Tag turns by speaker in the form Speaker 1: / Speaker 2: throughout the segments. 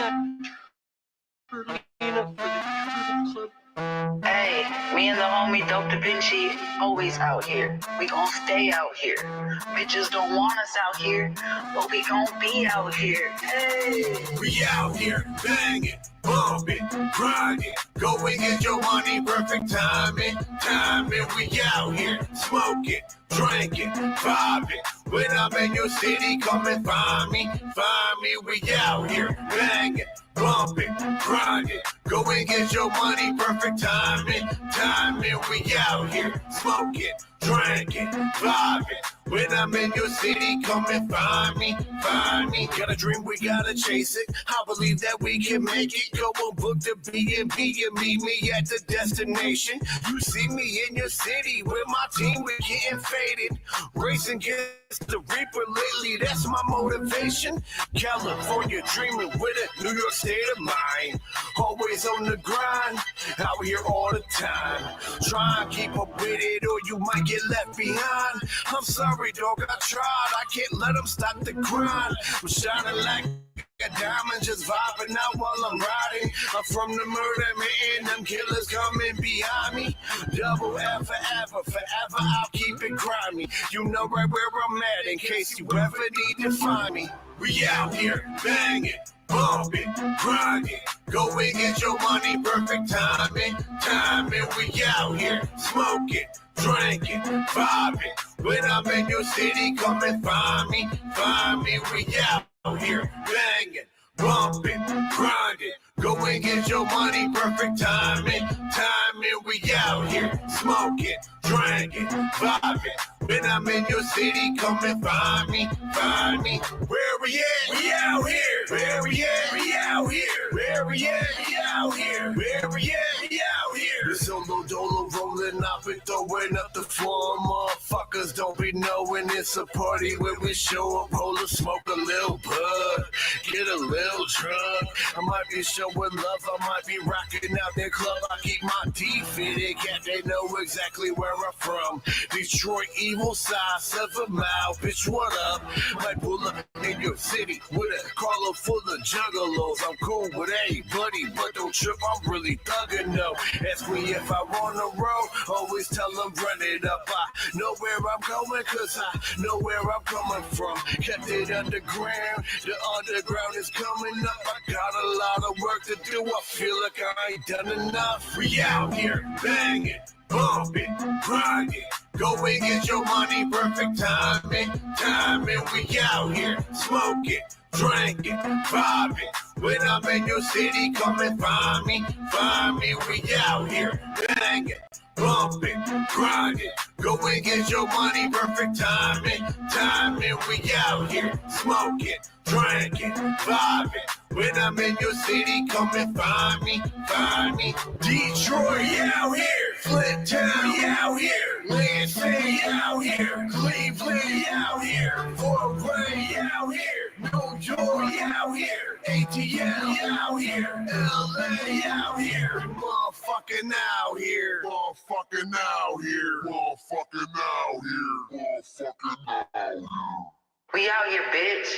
Speaker 1: Hey, me and the homie Dope Da Vinci always out here. We gon' stay out here. Bitches don't want us out here, but we gon' be out here. Hey,
Speaker 2: we out here banging, bumping, grinding, go and get your money, perfect timing. We out here smoking, drinking, vibing. When I'm in your city, come and find me. We out here banging, bumping, grinding, go and get your money, perfect timing. We out here smoking, drinking, vibing. When I'm in your city, come and find me. Got a dream, we gotta chase it. I believe that we can make it. Go and book the B&B and meet me at the destination. You see me in your city with my team, we're getting faded. Racing against the Reaper lately, that's my motivation. California dreaming with a New York state of mind. Always on the grind, out here all the time. Try and keep up with it or you might get left behind. I'm sorry, dog, I tried. I can't let them stop the grind. I'm shining like a diamond, just vibing out while I'm riding. I'm from the murder man, them killers coming behind me. Double F forever, I'll keep it grimy. You know right where I'm at in case you ever need to find me. We out here banging, bumping, grinding, go and get your money, perfect timing. We out here smoking, drinking, vibing. When I'm in your city, come and find me. We out here banging, bumping, grinding, go and get your money, perfect timing. We out here smoking, drinking, vibing. When I'm in your city, come and find me. Where we at? We out here. Where we at? We out here. Where we at? We out here. Where we at? We out here. The solo dolo rolling up and throwing up the floor. Motherfuckers don't be knowing it's a party when we show up. Roll a smoke, a little bud, get a little drunk. I might be showing love, I might be rocking out their club. I keep my D fitted, cat, they know exactly where I'm from. Detroit, evil side, 7 Mile, bitch, what up? Might pull up in your city with a Carlo full of juggalos. I'm cool with everybody, but don't trip, I'm really thugging, no. Ask me if I on the road, always tell them run it up. I know where I'm going, cause I know where I'm coming from. Kept it underground, the underground is coming up. I got a lot of work to do, I feel like I ain't done enough. We out here banging, bumping, grinding, go and get your money, perfect timing. We out here smoking, drinking, vibing. When I'm in your city, come and find me. We out here banging, bumping, grinding, go and get your money, perfect timing. We out here smoking, drinking, vibing. When I'm in your city, come and find me. Detroit, out here. Flint Town, out here. Lansing, out here. Cleveland, out here. Fort Wayne, out here. New York, out here. ATL, out here. LA, out here. Motherfucking out here. Motherfucking out here. Motherfucking out here. Motherfucking out here.
Speaker 1: we out here, bitch.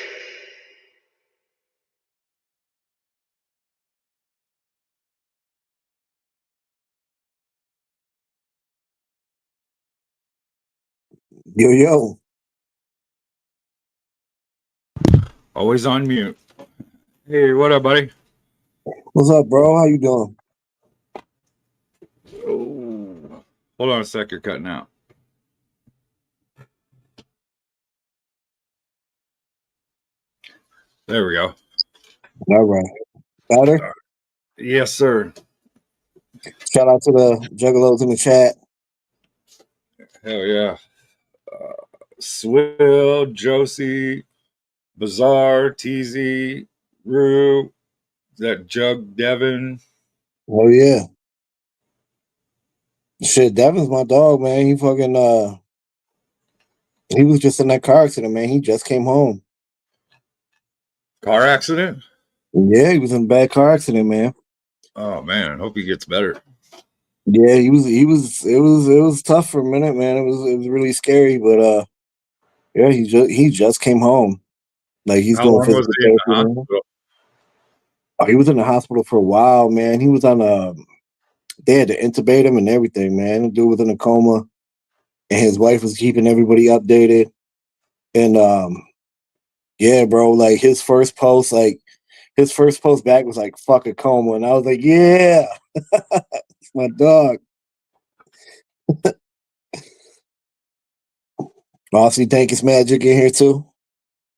Speaker 3: Yo.
Speaker 4: Always on mute. Hey, what up, buddy?
Speaker 3: What's up, bro? How you doing?
Speaker 4: Oh, hold on a sec. You're cutting out. There we go.
Speaker 3: All right. Better?
Speaker 4: Yes, sir.
Speaker 3: Shout out to the juggalos in the chat.
Speaker 4: Hell yeah. Swill, Josie, Bizarre, TZ, Rue, that Jug Devin.
Speaker 3: Oh yeah. Shit, Devin's my dog, man. He fucking he was just in that car accident, man. He just came home.
Speaker 4: Car accident?
Speaker 3: Yeah, he was in a bad car accident, man.
Speaker 4: Oh man, hope he gets better.
Speaker 3: Yeah, it was tough for a minute, man. It was really scary, but yeah, he just came home. Like he's
Speaker 4: How
Speaker 3: doing
Speaker 4: long was
Speaker 3: physical
Speaker 4: he in the
Speaker 3: therapy.
Speaker 4: hospital?
Speaker 3: Oh, he was in the hospital for a while, man. He was on they had to intubate him and everything, man. The dude was in a coma, and his wife was keeping everybody updated. And yeah, bro, like his first post back was like "fuck a coma," and I was like, yeah, it's my dog. Aussie Tank is Magic in here too.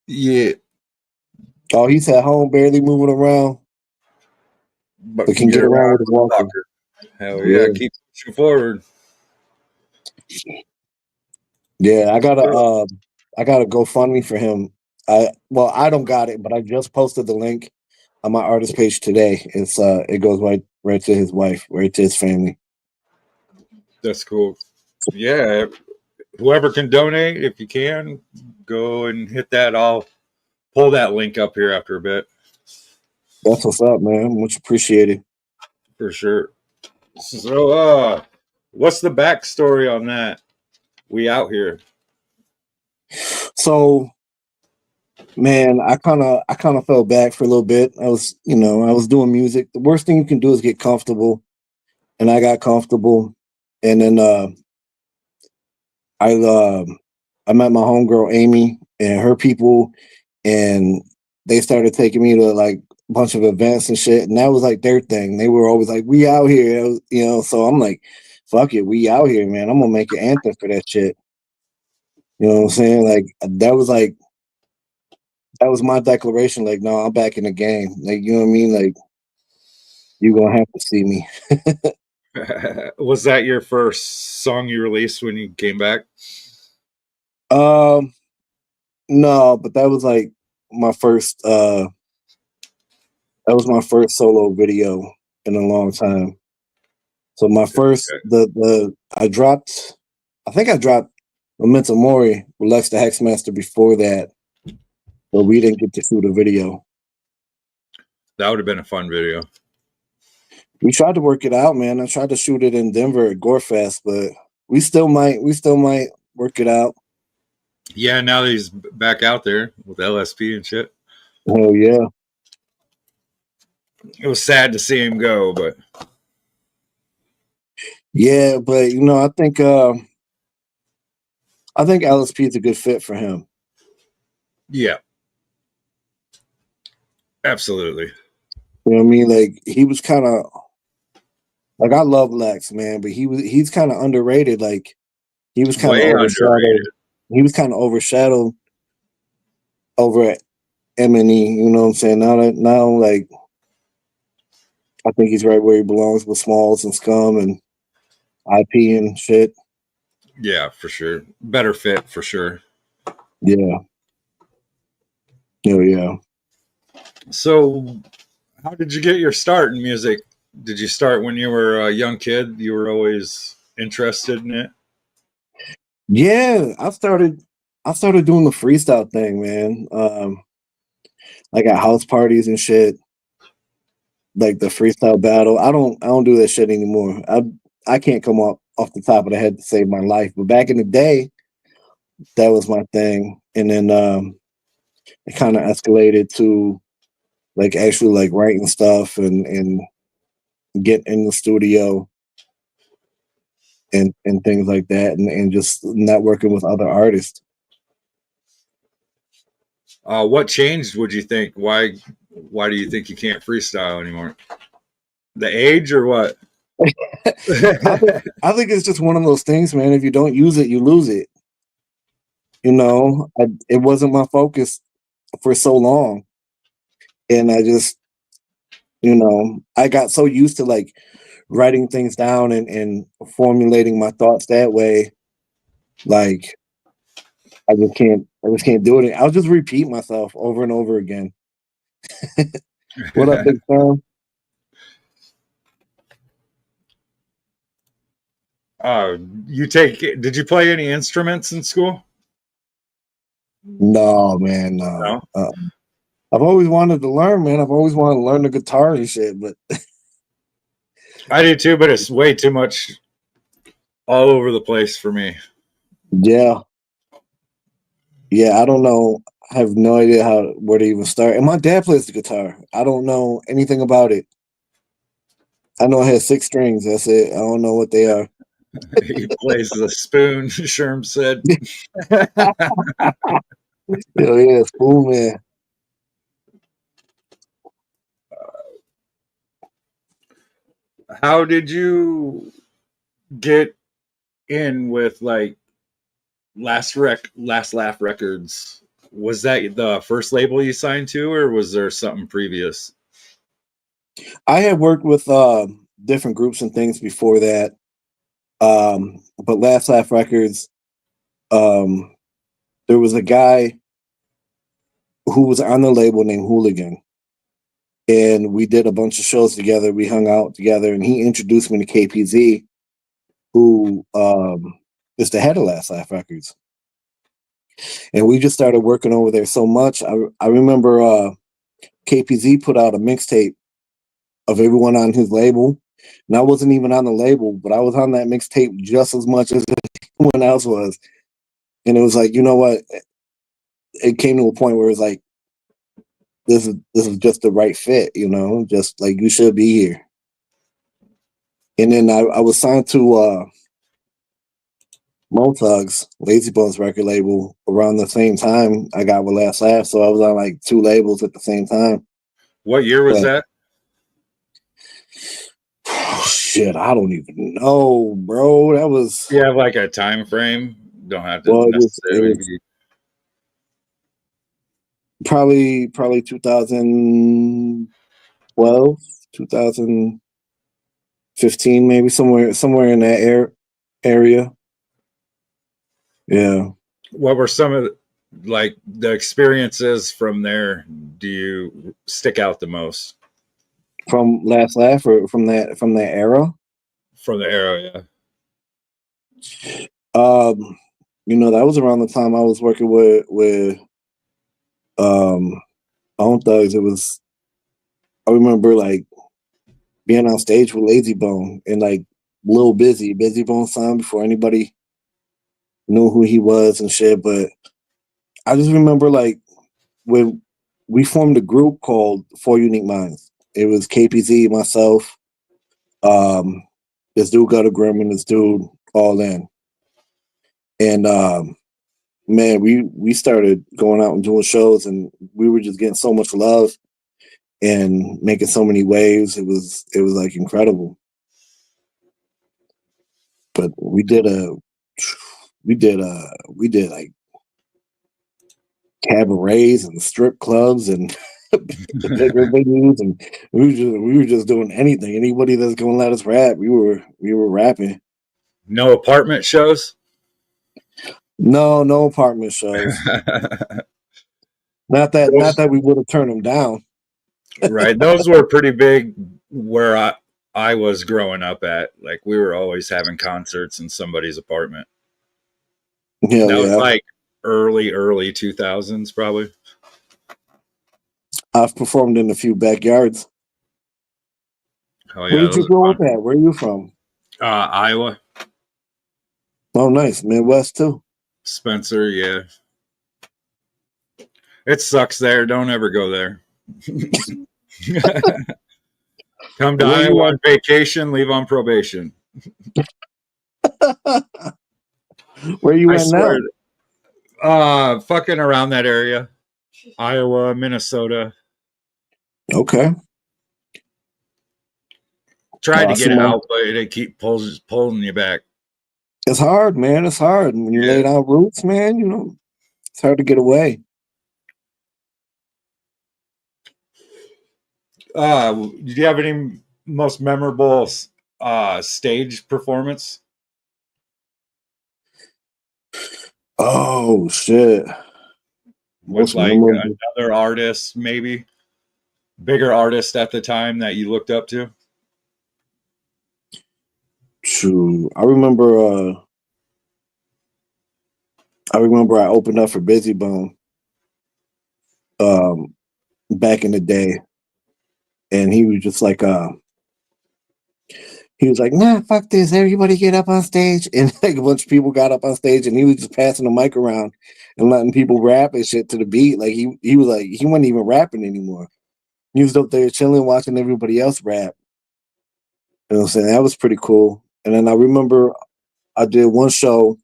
Speaker 4: Yeah,
Speaker 3: Oh, he's at home, barely moving around,
Speaker 4: but
Speaker 3: but
Speaker 4: can
Speaker 3: can
Speaker 4: get
Speaker 3: get around
Speaker 4: around
Speaker 3: with his
Speaker 4: with a
Speaker 3: walker.
Speaker 4: walker. Hell yeah,
Speaker 3: Yeah,
Speaker 4: keep pushing forward.
Speaker 3: yeah. I got a GoFundMe for him. I don't got it, but I just posted the link on my artist page today. It goes right to his wife, right to his family.
Speaker 4: That's cool. Yeah, whoever can donate, if you can, go and hit that. I'll pull that link up here after a bit
Speaker 3: That's what's up, man. Much appreciated.
Speaker 4: for sure. So, what's the backstory on that? We out here.
Speaker 3: So, man, I kind of fell back for a little bit. I was doing music. The worst thing you can do is get comfortable, and I got comfortable, and then I uh, I met my homegirl Amy and her people, and they started taking me to like a bunch of events and shit, and that was like their thing. They were always like, "We out here," So I'm like, "Fuck it, we out here, man. I'm gonna make an anthem for that shit." You know what I'm saying? That was my declaration. Like, no, I'm back in the game. Like, you know what I mean? Like, you gonna have to see me.
Speaker 4: Was that your first song you released when you came back?
Speaker 3: Um, no, but that was like my first. That was my first solo video in a long time. So my first,
Speaker 4: Okay.
Speaker 3: I think I dropped Memento Mori with Lex the Hexmaster before that, but we didn't get to shoot a video.
Speaker 4: That would have been a fun video.
Speaker 3: We tried to work it out, man. I tried to shoot it in Denver at Gorefest, but we still might work it out.
Speaker 4: Yeah, now that he's back out there with LSP and shit.
Speaker 3: Hell yeah.
Speaker 4: It was sad to see him go, but
Speaker 3: Yeah, but I think LSP is a good fit for him.
Speaker 4: yeah, absolutely.
Speaker 3: You know what I mean? Like he was kind of like I love Lex, man, but he's kind of underrated. Like he was kind of
Speaker 4: Way
Speaker 3: overshadowed.
Speaker 4: underrated.
Speaker 3: He was kind of overshadowed over at M&E. You know what I'm saying? Now like I think he's right where he belongs with Smalls and Scum and IP and shit.
Speaker 4: Yeah, for sure. Better fit for sure.
Speaker 3: Yeah. Yeah.
Speaker 4: So, how did you get your start in music? Did you start when you were a young kid? You were always interested in it?
Speaker 3: Yeah, I started doing the freestyle thing, man. Like at house parties and shit, like the freestyle battle. I don't do that shit anymore. I can't come off the top of the head to save my life. But back in the day, that was my thing. And then it kind of escalated to like actually like writing stuff and get in the studio and things like that and just networking with other artists.
Speaker 4: What changed? Would you think? Why do you think you can't freestyle anymore? The age or what?
Speaker 3: I think it's just one of those things, man. If you don't use it, you lose it. It wasn't my focus for so long, and I got so used to like writing things down and formulating my thoughts that way. Like I just can't do it. I'll just repeat myself over and over again. What up, Big Sam?
Speaker 4: you take? Did you play any instruments in school?
Speaker 3: No, man, no.
Speaker 4: No.
Speaker 3: I've always wanted to learn, man. I've always wanted to learn the guitar and shit, but
Speaker 4: I do too, but it's way too much all over the place for me.
Speaker 3: yeah, yeah. I don't know. I have no idea where to even start. And my dad plays the guitar. I don't know anything about it. I know it has 6 strings. That's it. I don't know what they are.
Speaker 4: He plays the spoon, Sherm said.
Speaker 3: Hell yeah, Spoon Man.
Speaker 4: How did you get in with like Last Laugh Records? Was that the first label you signed to, or was there something previous?
Speaker 3: I had worked with different groups and things before that. But Last Laugh Records, there was a guy who was on the label named Hooligan. And we did a bunch of shows together. We hung out together, and he introduced me to KPZ, who is the head of Last Laugh Records. And we just started working over there so much. I remember KPZ put out a mixtape of everyone on his label. And I wasn't even on the label, but I was on that mixtape just as much as anyone else was. And it was like, you know what? It came to a point where it's like, this is just the right fit, you know, just like you should be here. And then I was signed to Motug's Lazy Bones record label around the same time I got with Last Laugh. So I was on like 2 labels at the same time.
Speaker 4: What year was
Speaker 3: But,
Speaker 4: that?
Speaker 3: oh, shit, I don't even know, bro. That was
Speaker 4: You have like a time frame? Don't have to
Speaker 3: well, it
Speaker 4: necessarily
Speaker 3: was
Speaker 4: be.
Speaker 3: probably 2012, 2015, maybe somewhere in that area. Yeah.
Speaker 4: What were some of like the experiences from there do you stick out the most
Speaker 3: From Last Laugh or from that era?
Speaker 4: from the era?
Speaker 3: You know, that was around the time I was working with Bone Thugs. I remember like being on stage with Lazy Bone and like Lil Busy Bone's son before anybody knew who he was and shit. But I just remember like when we formed a group called Four Unique Minds. It was KPZ, myself, this dude Gutter Grim, and this dude All In. And man, we started going out and doing shows, and we were just getting so much love and making so many waves. It was like incredible. But we did like cabarets and strip clubs and bigger venues, and we were just doing anything. Anybody that's gonna let us rap, we were rapping.
Speaker 4: No apartment shows?
Speaker 3: No apartment shows. Not that we would have turned them down.
Speaker 4: Right. Those were pretty big where I was growing up at. Like we were always having concerts in somebody's apartment.
Speaker 3: Hell
Speaker 4: That was
Speaker 3: yeah.
Speaker 4: like early 2000s probably.
Speaker 3: I've performed in a few backyards.
Speaker 4: Oh
Speaker 3: Where
Speaker 4: yeah,
Speaker 3: did
Speaker 4: those
Speaker 3: you
Speaker 4: are
Speaker 3: go
Speaker 4: fun.
Speaker 3: with that? Where are you from?
Speaker 4: Iowa,
Speaker 3: Oh, nice. Midwest too.
Speaker 4: Spencer, yeah. It sucks there. Don't ever go there. Come to
Speaker 3: Where you
Speaker 4: Iowa on vacation, leave on probation.
Speaker 3: at? Where you
Speaker 4: I
Speaker 3: at now?
Speaker 4: swear. Fucking around that area. Iowa, Minnesota.
Speaker 3: Okay.
Speaker 4: Tried to get
Speaker 3: Awesome.
Speaker 4: out, but it keep pulling you back.
Speaker 3: It's hard, man. It's hard. When you lay
Speaker 4: Yeah.
Speaker 3: down roots, man, you know, it's hard to get away.
Speaker 4: Did you have any most memorable stage performance?
Speaker 3: Oh shit.
Speaker 4: With
Speaker 3: Most
Speaker 4: like
Speaker 3: memorable.
Speaker 4: another artist, maybe bigger artist at the time that you looked up to?
Speaker 3: True. I remember I opened up for Busy Bone back in the day. And he was just like He was like, nah, fuck this. Everybody get up on stage. And like a bunch of people got up on stage and he was just passing the mic around and letting people rap and shit to the beat. Like he was like, he wasn't even rapping anymore. He was up there chilling, watching everybody else rap. You know what I'm saying? That was pretty cool. And then I remember I did one show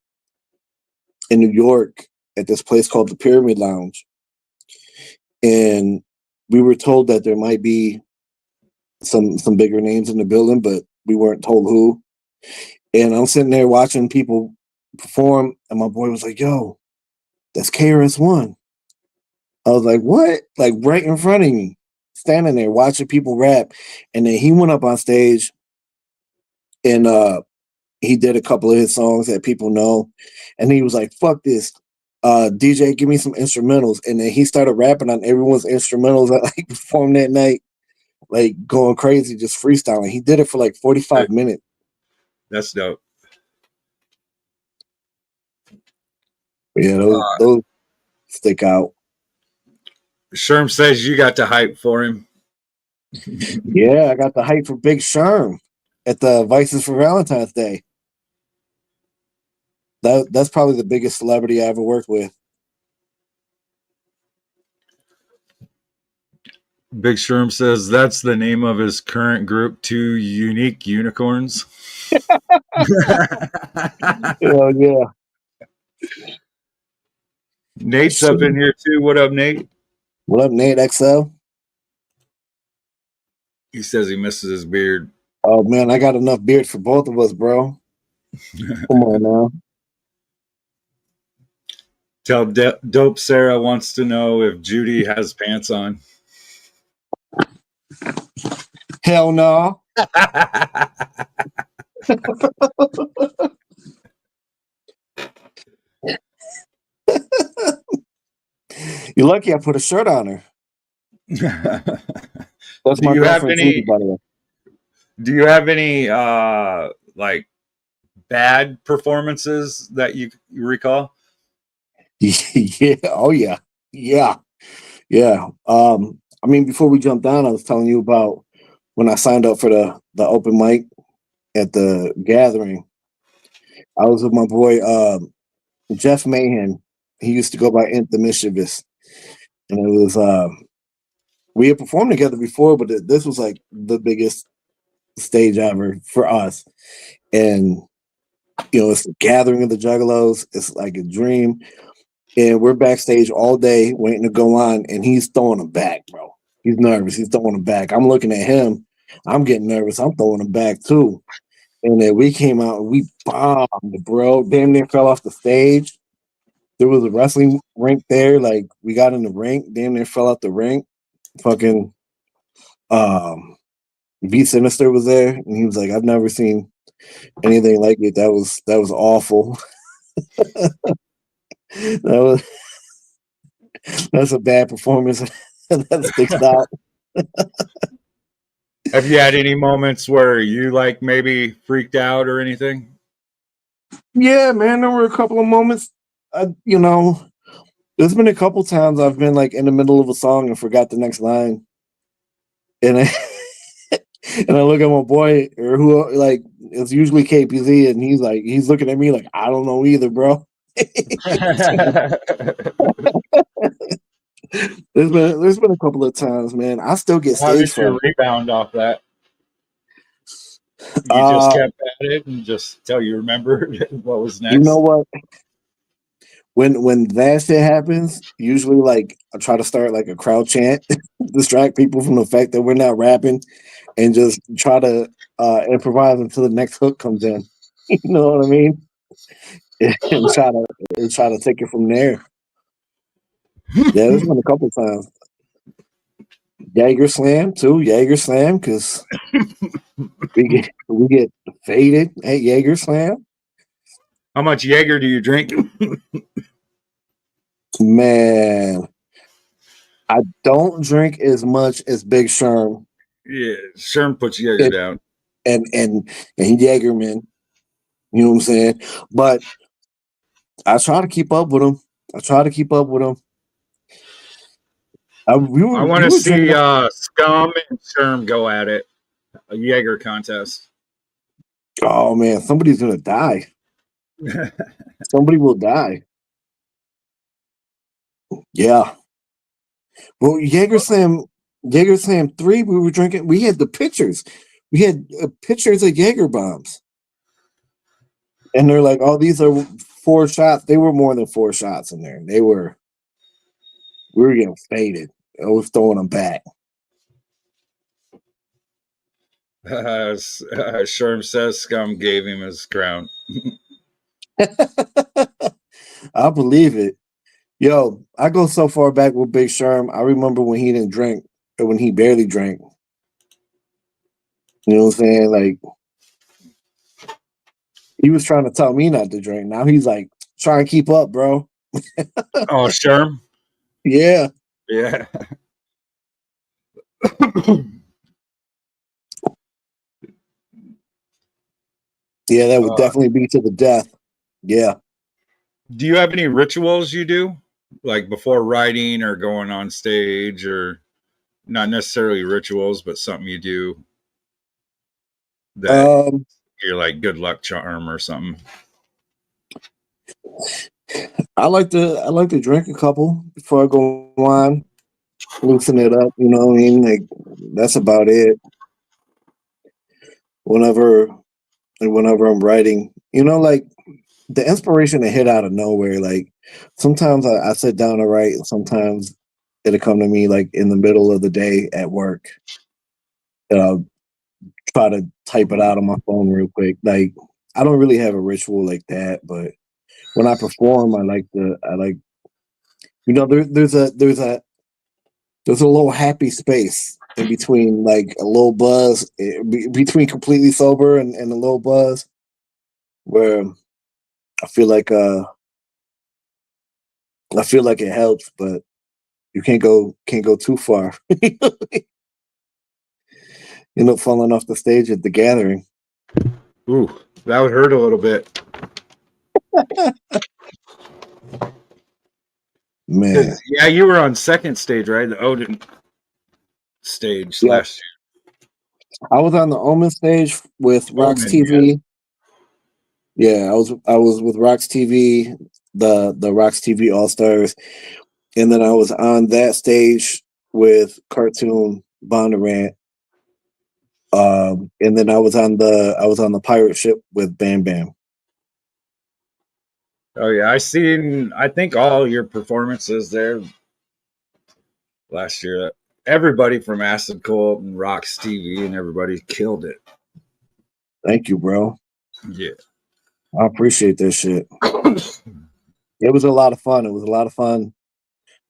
Speaker 3: in New York at this place called the Pyramid Lounge. And we were told that there might be some bigger names in the building, but we weren't told who. And I'm sitting there watching people perform, and my boy was like, yo, that's KRS-One. I was like, what? Like right in front of me, standing there watching people rap. And then he went up on stage and he did a couple of his songs that people know. And he was like, fuck this. DJ, give me some instrumentals. And then he started rapping on everyone's instrumentals that like performed that night, like going crazy, just freestyling. He did it for like 45 minutes.
Speaker 4: That's dope.
Speaker 3: Yeah, those stick out.
Speaker 4: Sherm says you got to hype for him.
Speaker 3: Yeah, I got the hype for Big Sherm at the Vices for Valentine's Day. That's probably the biggest celebrity I ever worked with.
Speaker 4: Big Sherm says that's the name of his current group, Two Unique Unicorns.
Speaker 3: Oh yeah.
Speaker 4: Nate's up in here too. What up, Nate?
Speaker 3: What up, Nate XL?
Speaker 4: He says he misses his beard.
Speaker 3: Oh man, I got enough beard for both of us, bro. Come on now.
Speaker 4: Tell Dope Sarah wants to know if Judy has pants on.
Speaker 3: Hell no. You're lucky I put a shirt on her. That's
Speaker 4: Do
Speaker 3: my
Speaker 4: you have
Speaker 3: girlfriend,
Speaker 4: any?
Speaker 3: Judy, by the way.
Speaker 4: Do you have any like bad performances that you recall?
Speaker 3: Yeah. Oh yeah. Yeah. Yeah. I mean, before we jump down, I was telling you about when I signed up for the open mic at the gathering. I was with my boy Jeff Mahan. He used to go by Int the Mischievous. And it was we had performed together before, but this was like the biggest stage ever for us. And you know, it's the gathering of the Juggalos. It's like a dream. And we're backstage all day waiting to go on, and he's throwing them back, bro. He's nervous. He's throwing them back. I'm looking at him. I'm getting nervous. I'm throwing them back too. And then we came out and we bombed, bro. Damn near fell off the stage. There was a wrestling rink there. Like we got in the rink, damn near fell out the rink. Fucking V Sinister was there, and he was like, "I've never seen anything like it. That was awful." That's a bad performance. That sticks out.
Speaker 4: Have you had any moments where you like maybe freaked out or anything?
Speaker 3: Yeah, man, there were a couple of moments. You know, there's been a couple times I've been like in the middle of a song and forgot the next line, and I and I look at my boy or who like it's usually KPZ, and he's looking at me like I don't know either, bro. There's been a couple of times, man. I still get
Speaker 4: How
Speaker 3: stage
Speaker 4: did you
Speaker 3: fright.
Speaker 4: rebound off that? You just kept at it and just till you remembered what was next.
Speaker 3: You know what? When that shit happens, usually like I try to start like a crowd chant, distract people from the fact that we're not rapping, and just try to improvise until the next hook comes in. You know what I mean? and try to take it from there. Yeah, there's been a couple times. Jaeger slam too. Jaeger slam because we get faded at Jaeger slam.
Speaker 4: How much Jaeger do you drink?
Speaker 3: Man, I don't drink as much as Big Sherm.
Speaker 4: Yeah, Sherm puts Jaeger down.
Speaker 3: And Jaegerman. You know what I'm saying? But I try to keep up with him.
Speaker 4: I want to see Scum and Sherm go at it. A Jaeger contest.
Speaker 3: Oh man, somebody's gonna die. Somebody will die. Yeah. Well, Jaeger Slam 3, we were drinking. We had the pictures. We had pictures of Jaeger bombs. And they're like, oh, these are 4 shots. They were more than 4 shots in there. We were getting faded. I was throwing them back.
Speaker 4: Sherm says Scum gave him his crown.
Speaker 3: I believe it. Yo, I go so far back with Big Sherm. I remember when he didn't drink, or when he barely drank. You know what I'm saying? Like, he was trying to tell me not to drink. Now he's like, try and keep up, bro.
Speaker 4: Oh, Sherm?
Speaker 3: Yeah.
Speaker 4: Yeah.
Speaker 3: Yeah, that would definitely be to the death. Yeah.
Speaker 4: Do you have any rituals you do? Like before writing or going on stage, or not necessarily rituals, but something you do that
Speaker 3: Um,
Speaker 4: you're like good luck charm or something?
Speaker 3: I like to drink a couple before I go on, loosen it up, you know what I mean? Like, that's about it. Whenever whenever I'm writing, you know, like the inspiration to hit out of nowhere. Like sometimes I sit down to write, and sometimes it'll come to me like in the middle of the day at work. And I'll try to type it out on my phone real quick. Like I don't really have a ritual like that, but when I perform, I like you know there's a little happy space in between, like a little buzz between completely sober and a little buzz, where I feel like uh I feel like it helps, but you can't go too far. You end up falling off the stage at the gathering.
Speaker 4: Ooh, that would hurt a little bit.
Speaker 3: Man,
Speaker 4: Because yeah, you were on second stage, right? The Odin stage
Speaker 3: yep.
Speaker 4: last
Speaker 3: I was on the Omen stage with
Speaker 4: year.
Speaker 3: Rox
Speaker 4: Omen, yeah.
Speaker 3: TV. Yeah, I was with Rox TV, the Rox TV All Stars, and then I was on that stage with Cartoon Bondurant. And then I was on the pirate ship with Bam Bam.
Speaker 4: Oh yeah, I seen. I think all your performances there last year. Everybody from Acid Cult and Rocks TV and everybody killed it.
Speaker 3: Thank you, bro.
Speaker 4: Yeah.
Speaker 3: I appreciate that shit. It was a lot of fun. It was a lot of fun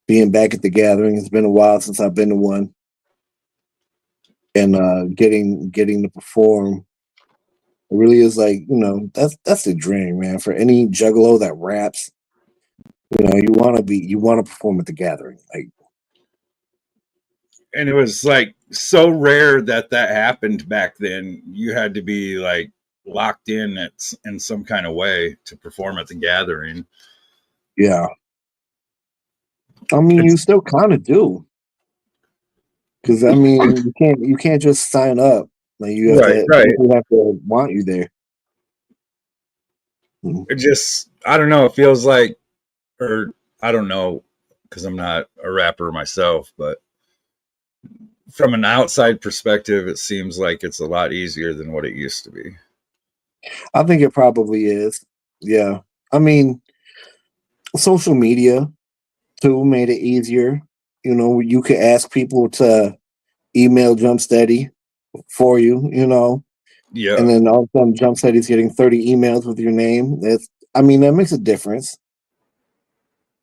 Speaker 3: being back at the gathering. It's been a while since I've been to one, and getting to perform. It really is like, you know, that's the dream, man. For any juggalo that raps, you know, you want to perform at the gathering. Like,
Speaker 4: And it was like so rare that that happened back then. You had to be like locked in in some kind of way to perform at the gathering.
Speaker 3: yeah. I mean, you
Speaker 4: It's
Speaker 3: still kind of do, because I mean, you can't just sign up. Like,
Speaker 4: right, right.
Speaker 3: people have to want you there. Mm.
Speaker 4: It just I don't know. It feels like, or I don't know, because I'm not a rapper myself, but from an outside perspective, it seems like it's a lot easier than what it used to be.
Speaker 3: I think it probably is. Yeah. I mean, social media too made it easier. You know, you could ask people to email Jump Steady for you, you know, and
Speaker 4: Yeah,
Speaker 3: then all of a sudden Jump Steady's getting 30 emails with your name. I mean, that makes a difference.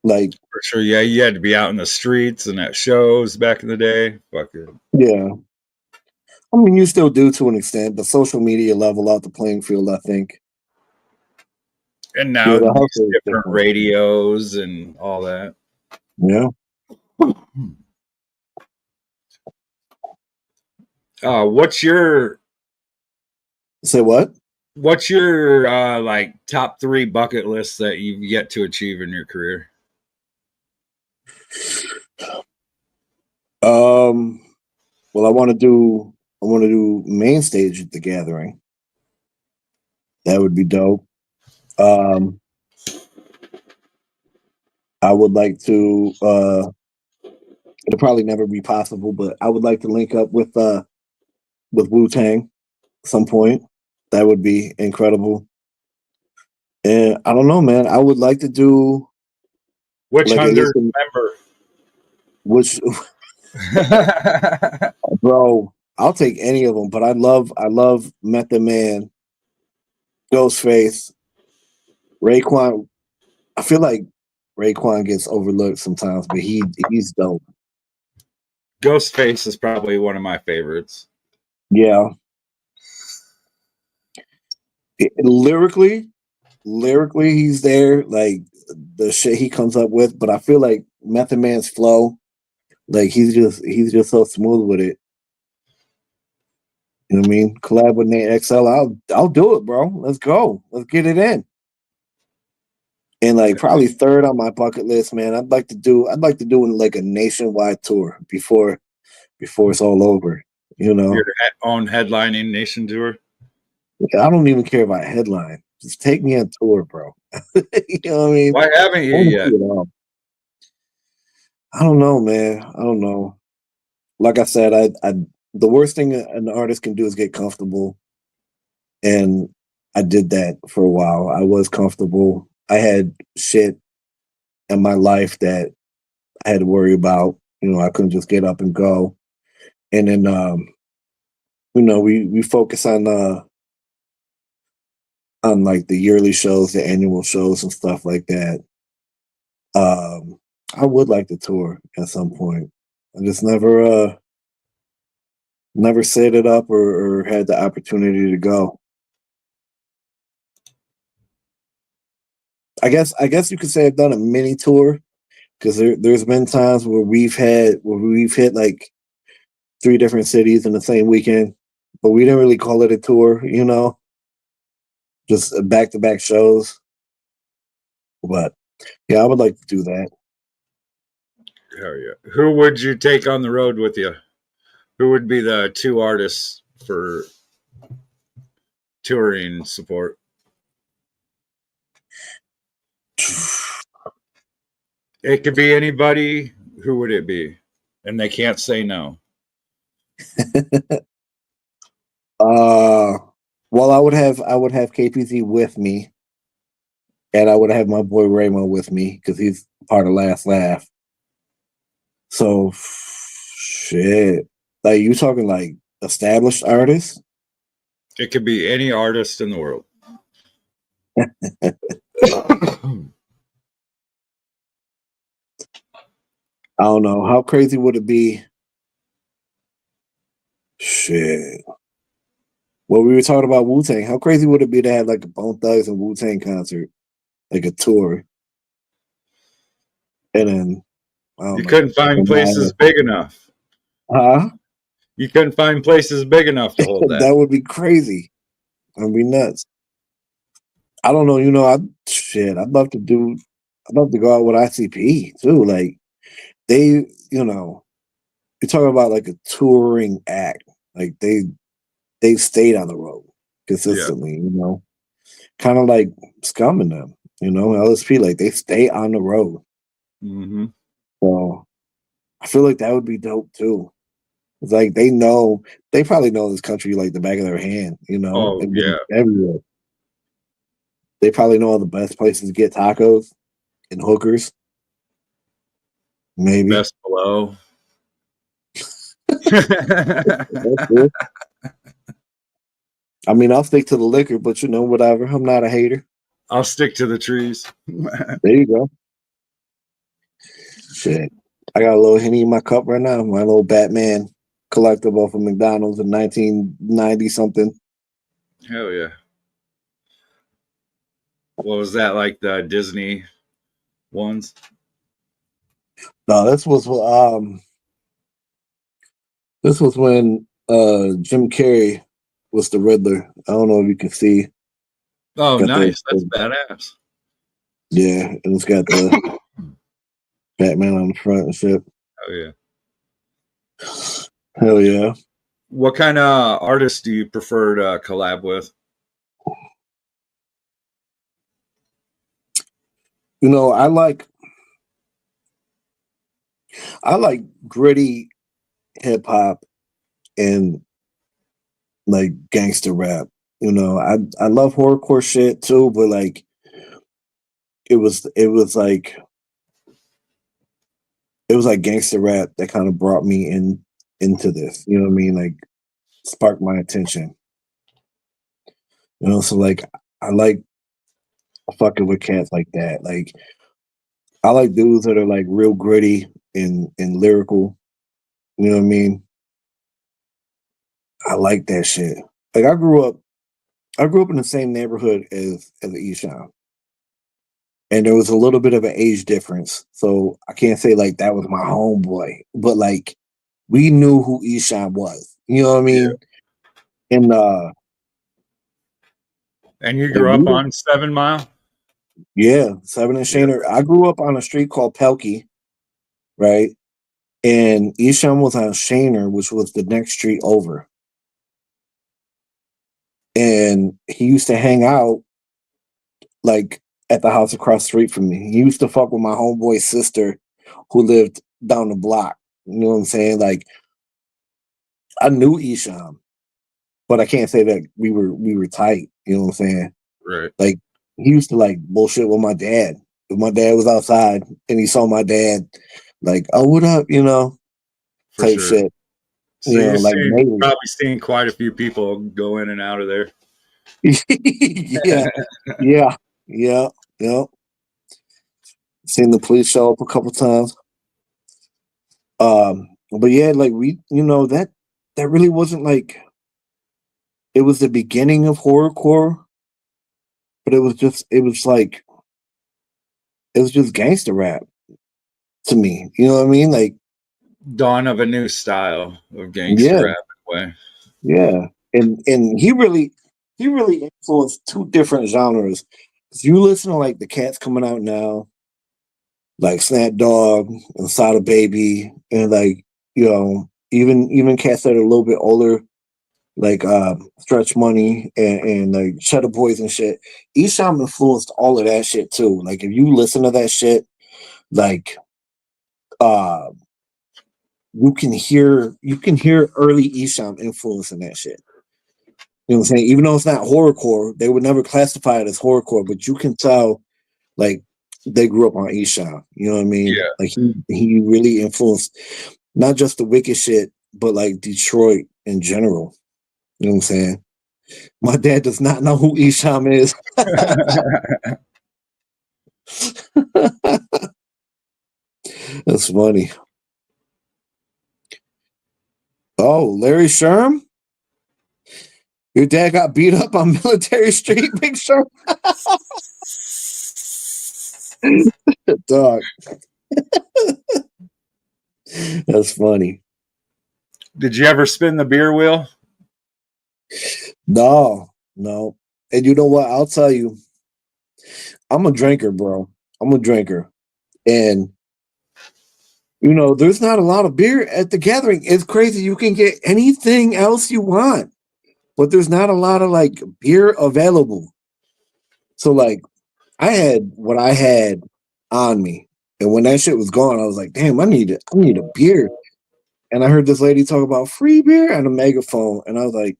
Speaker 3: Like,
Speaker 4: for sure. Yeah, you had to be out in the streets and at shows back in the day. Fuck it.
Speaker 3: yeah. I mean, you still do to an extent, but social media level out the playing field, I think.
Speaker 4: And
Speaker 3: Yeah,
Speaker 4: now
Speaker 3: the
Speaker 4: these
Speaker 3: hustle is
Speaker 4: different
Speaker 3: different.
Speaker 4: radios and all that.
Speaker 3: Yeah.
Speaker 4: What's your
Speaker 3: Say what?
Speaker 4: like top three bucket lists that you've yet to achieve in your career?
Speaker 3: Um, well, I want to do main stage at the gathering. That would be dope. I would like to. It'll probably never be possible, but I would like to link up with Wu Tang some point. That would be incredible. And I don't know, man. I would like to do
Speaker 4: Which
Speaker 3: like at least
Speaker 4: Hunter member?
Speaker 3: which bro. I'll take any of them, but I love Method Man, Ghostface, Raekwon. I feel like Raekwon gets overlooked sometimes, but he's dope.
Speaker 4: Ghostface is probably one of my favorites.
Speaker 3: Yeah, lyrically, he's there. Like the shit he comes up with, but I feel like Method Man's flow, like he's just so smooth with it. You know what I mean? Collab with Nate XL. I'll do it, bro. Let's go. Let's get it in. And like probably third on my bucket list, man. I'd like to do like a nationwide tour before it's all over. You know,
Speaker 4: Your own headlining nation tour.
Speaker 3: I don't even care about headline. Just take me on tour, bro. You know what I mean?
Speaker 4: Why haven't
Speaker 3: I
Speaker 4: you
Speaker 3: wanna
Speaker 4: yet?
Speaker 3: see it all. I don't know, man. I don't know. Like I said, I the worst thing an artist can do is get comfortable, and I did that for a while. I was comfortable. I had shit in my life that I had to worry about. You know, I couldn't just get up and go. And then, we focus on like the yearly shows, the annual shows, and stuff like that. Um, I would like to tour at some point. I just never set it up or had the opportunity to go. I guess you could say I've done a mini tour because there's been times where we've hit like three different cities in the same weekend, but we didn't really call it a tour, just back to back shows. But yeah, I would like to do that.
Speaker 4: Hell yeah. Who would you take on the road with you? Who would be the two artists for touring support? It could be anybody. Who would it be? And they can't say no.
Speaker 3: Well, I would have KPZ with me, and I would have my boy Raymond with me because he's part of Last Laugh. So shit, like you talking like established artists?
Speaker 4: It could be any artist in the world.
Speaker 3: I don't know. How crazy would it be? Shit. Well, we were talking about Wu Tang. How crazy would it be to have like a Bone Thugs and Wu Tang concert, like a tour, and then I don't
Speaker 4: You
Speaker 3: know.
Speaker 4: couldn't find places big enough.
Speaker 3: Huh?
Speaker 4: You couldn't find places big enough to hold that.
Speaker 3: That would be crazy. That'd be nuts. I don't know. I'd love to go out with ICP too. Like they, you're talking about like a touring act. Like they stayed on the road
Speaker 4: Yeah.
Speaker 3: consistently. Kind of like Scum and them. LSP, like they stay on the road.
Speaker 4: Mm-hmm.
Speaker 3: So I feel like that would be dope too. It's like they probably know this country like the back of their hand.
Speaker 4: Oh,
Speaker 3: They've
Speaker 4: yeah.
Speaker 3: been everywhere. They probably know all the best places to get tacos and hookers. Maybe.
Speaker 4: Best below.
Speaker 3: That's it. I mean, I'll stick to the liquor, but whatever. I'm not a hater.
Speaker 4: I'll stick to the trees.
Speaker 3: There you go. Shit. I got a little Henny in my cup right now. My little Batman collectible from McDonald's in 1990 something.
Speaker 4: Hell yeah. What was that, like the Disney ones?
Speaker 3: No, this was when Jim Carrey was the Riddler. I don't know if you can see.
Speaker 4: Oh,
Speaker 3: Got
Speaker 4: nice. That's badass.
Speaker 3: Yeah, and it's got the Batman on the front and shit.
Speaker 4: Oh yeah.
Speaker 3: Hell yeah.
Speaker 4: What kind of artists do you prefer to collab with?
Speaker 3: You know, I like gritty hip hop and like gangster rap. You know, I love horrorcore shit too, but like it was it was like gangster rap that kind of brought me into this. You know what I mean? Like sparked my attention. You know, so like I like fucking with cats like that. Like I like dudes that are like real gritty and lyrical. You know what I mean? I like that shit. Like I grew up in the same neighborhood as Esham. And there was a little bit of an age difference. So I can't say like that was my homeboy, but like we knew who Esham was. You know what I
Speaker 4: Yeah.
Speaker 3: mean? And
Speaker 4: And you
Speaker 3: like
Speaker 4: grew up on 7 Mile?
Speaker 3: yeah, Seven and
Speaker 4: Yeah.
Speaker 3: Shaner. I grew up on a street called Pelkey, right? And Esham was on Shaner, which was the next street over. And he used to hang out like at the house across the street from me. He used to fuck with my homeboy's sister who lived down the block. You know what I'm saying? Like I knew Esham, but I can't say that we were tight. You know what I'm saying?
Speaker 4: Right.
Speaker 3: Like he used to like bullshit with my dad. If my dad was outside and he saw my dad, like, oh, what up? You know,
Speaker 4: For
Speaker 3: type
Speaker 4: sure.
Speaker 3: shit.
Speaker 4: So
Speaker 3: You know,
Speaker 4: you've
Speaker 3: like neighbors.
Speaker 4: probably seen quite a few people go in and out of there.
Speaker 3: Yeah, yeah, yeah, yeah. Seen the police show up a couple times. But yeah, like we, you know, that really wasn't like it was the beginning of horrorcore, but it was just gangster rap to me. You know what I mean? Like,
Speaker 4: Dawn of a new style of gangster
Speaker 3: yeah,
Speaker 4: rap in a way.
Speaker 3: yeah. And he really influenced two different genres. If you listen to like the cats coming out now, like Snap Dogg and Sada Baby, and like, you know, even cats that are a little bit older, like Stretch Money and like Cheddar Boys and shit. Esham influenced all of that shit too. Like if you listen to that shit, like uh you can hear early Esham influence in that shit. You know what I'm saying? Even though it's not horrorcore, they would never classify it as horrorcore, but you can tell like they grew up on Esham. You know what I mean?
Speaker 4: Yeah.
Speaker 3: Like he really influenced not just the wicked shit, but like Detroit in general. You know what I'm saying? My dad does not know who Esham is. That's funny. Oh, Larry Sherm? Your dad got beat up on Military Street, Big Sherm? Dog. That's funny.
Speaker 4: Did you ever spin the beer wheel?
Speaker 3: No, no. And you know what? I'll tell you, I'm a drinker, bro. I'm a drinker. And you know, there's not a lot of beer at the gathering. It's crazy. You can get anything else you want, but there's not a lot of like beer available. So like I had what I had on me. And when that shit was gone, I was like, damn, I need a beer. And I heard this lady talk about free beer on a megaphone. And I was like,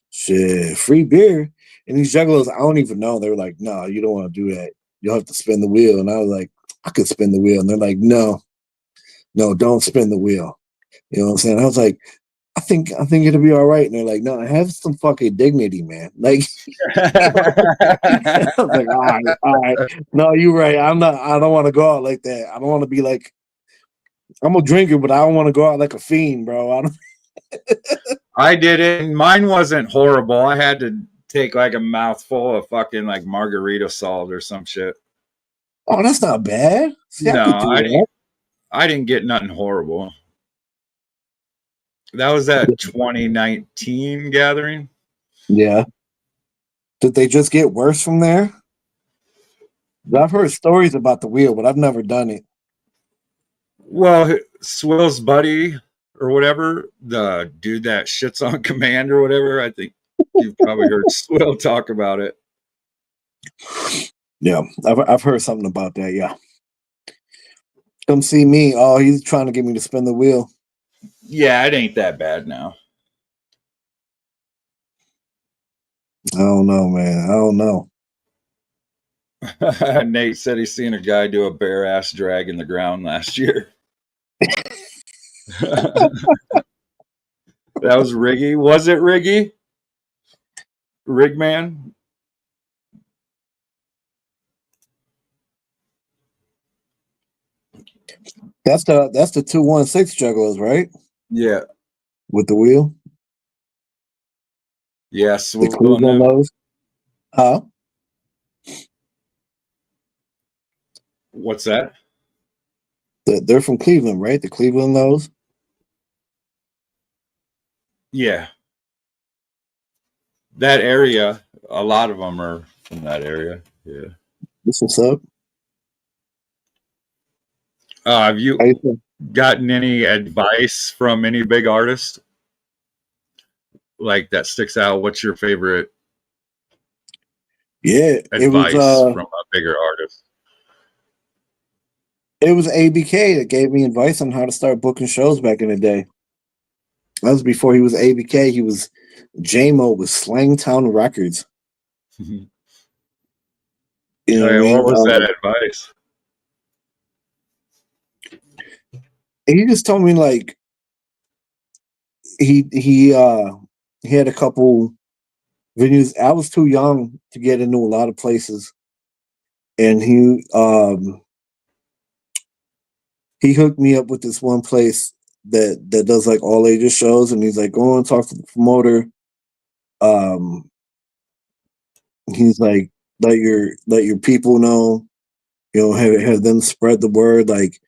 Speaker 3: shit, free beer. And these juggalos, I don't even know. They were like, no, you don't want to do that. You'll have to spin the wheel. And I was like, I could spin the wheel. And they're like, no, don't spin the wheel. You know what I'm saying? I was like, I think it'll be all right. And they're like, no, have some fucking dignity, man. Like, you know, I was like, all right. No, you're right. I don't want to go out like that. I don't want to be like, I'm a drinker, but I don't want to go out like a fiend, bro. I don't.
Speaker 4: I did it. And mine wasn't horrible. I had to take like a mouthful of fucking like margarita salt or some shit.
Speaker 3: Oh, that's not bad. See, I
Speaker 4: No,
Speaker 3: could do that.
Speaker 4: I didn't get nothing horrible. That was that 2019 gathering.
Speaker 3: Yeah. Did they just get worse from there? I've heard stories about the wheel, but I've never done it.
Speaker 4: Well, Swill's buddy or whatever, the dude that shits on command or whatever, I think you've probably heard Swill talk about it.
Speaker 3: Yeah, I've heard something about that. Yeah, come see me. Oh, he's trying to get me to spin the wheel.
Speaker 4: Yeah, it ain't that bad now.
Speaker 3: I don't know, man. I don't know.
Speaker 4: Nate said he's seen a guy do a bare ass drag in the ground last year. That was Riggy. Was it Riggy? Rigman?
Speaker 3: That's the 216 juggalos, right?
Speaker 4: Yeah.
Speaker 3: With the wheel,
Speaker 4: Yes.
Speaker 3: the
Speaker 4: We'll
Speaker 3: Cleveland
Speaker 4: them.
Speaker 3: nose. Huh?
Speaker 4: What's that?
Speaker 3: They're from Cleveland, right? The Cleveland nose.
Speaker 4: Yeah. That area, a lot of them are from that area. Yeah.
Speaker 3: This what's up.
Speaker 4: Have you
Speaker 3: How you doing?
Speaker 4: gotten any advice from any big artist like that sticks out? What's your favorite
Speaker 3: Yeah,
Speaker 4: advice from a bigger artist?
Speaker 3: it was ABK that gave me advice on how to start booking shows back in the day. That was before he was ABK. He was JMO with Slangtown Records.
Speaker 4: Oh,
Speaker 3: You know what I
Speaker 4: yeah, what
Speaker 3: mean?
Speaker 4: was that advice?
Speaker 3: He just told me like he had a couple venues. I was too young to get into a lot of places, and he hooked me up with this one place that does like all ages shows, and he's like, go and talk to the promoter. Um, he's like, let your people know, have them spread the word. Like,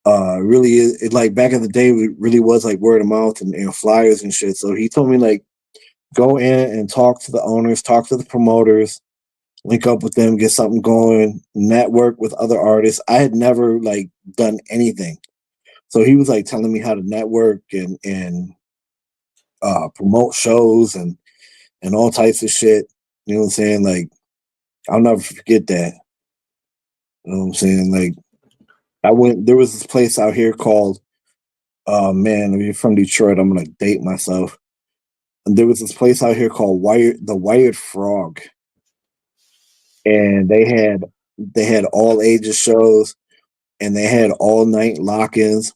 Speaker 3: really, it like back in the day, it really was like word of mouth and flyers and shit. So he told me like, go in and talk to the owners, talk to the promoters, link up with them, get something going, network with other artists. I had never like done anything. So he was like telling me how to network and promote shows and all types of shit. You know what I'm saying? Like I'll never forget that. You know what I'm saying? Like there was this place out here called man, if you're from Detroit, I'm gonna date myself. And there was this place out here called the Wired Frog. And they had all ages shows and they had all night lock-ins.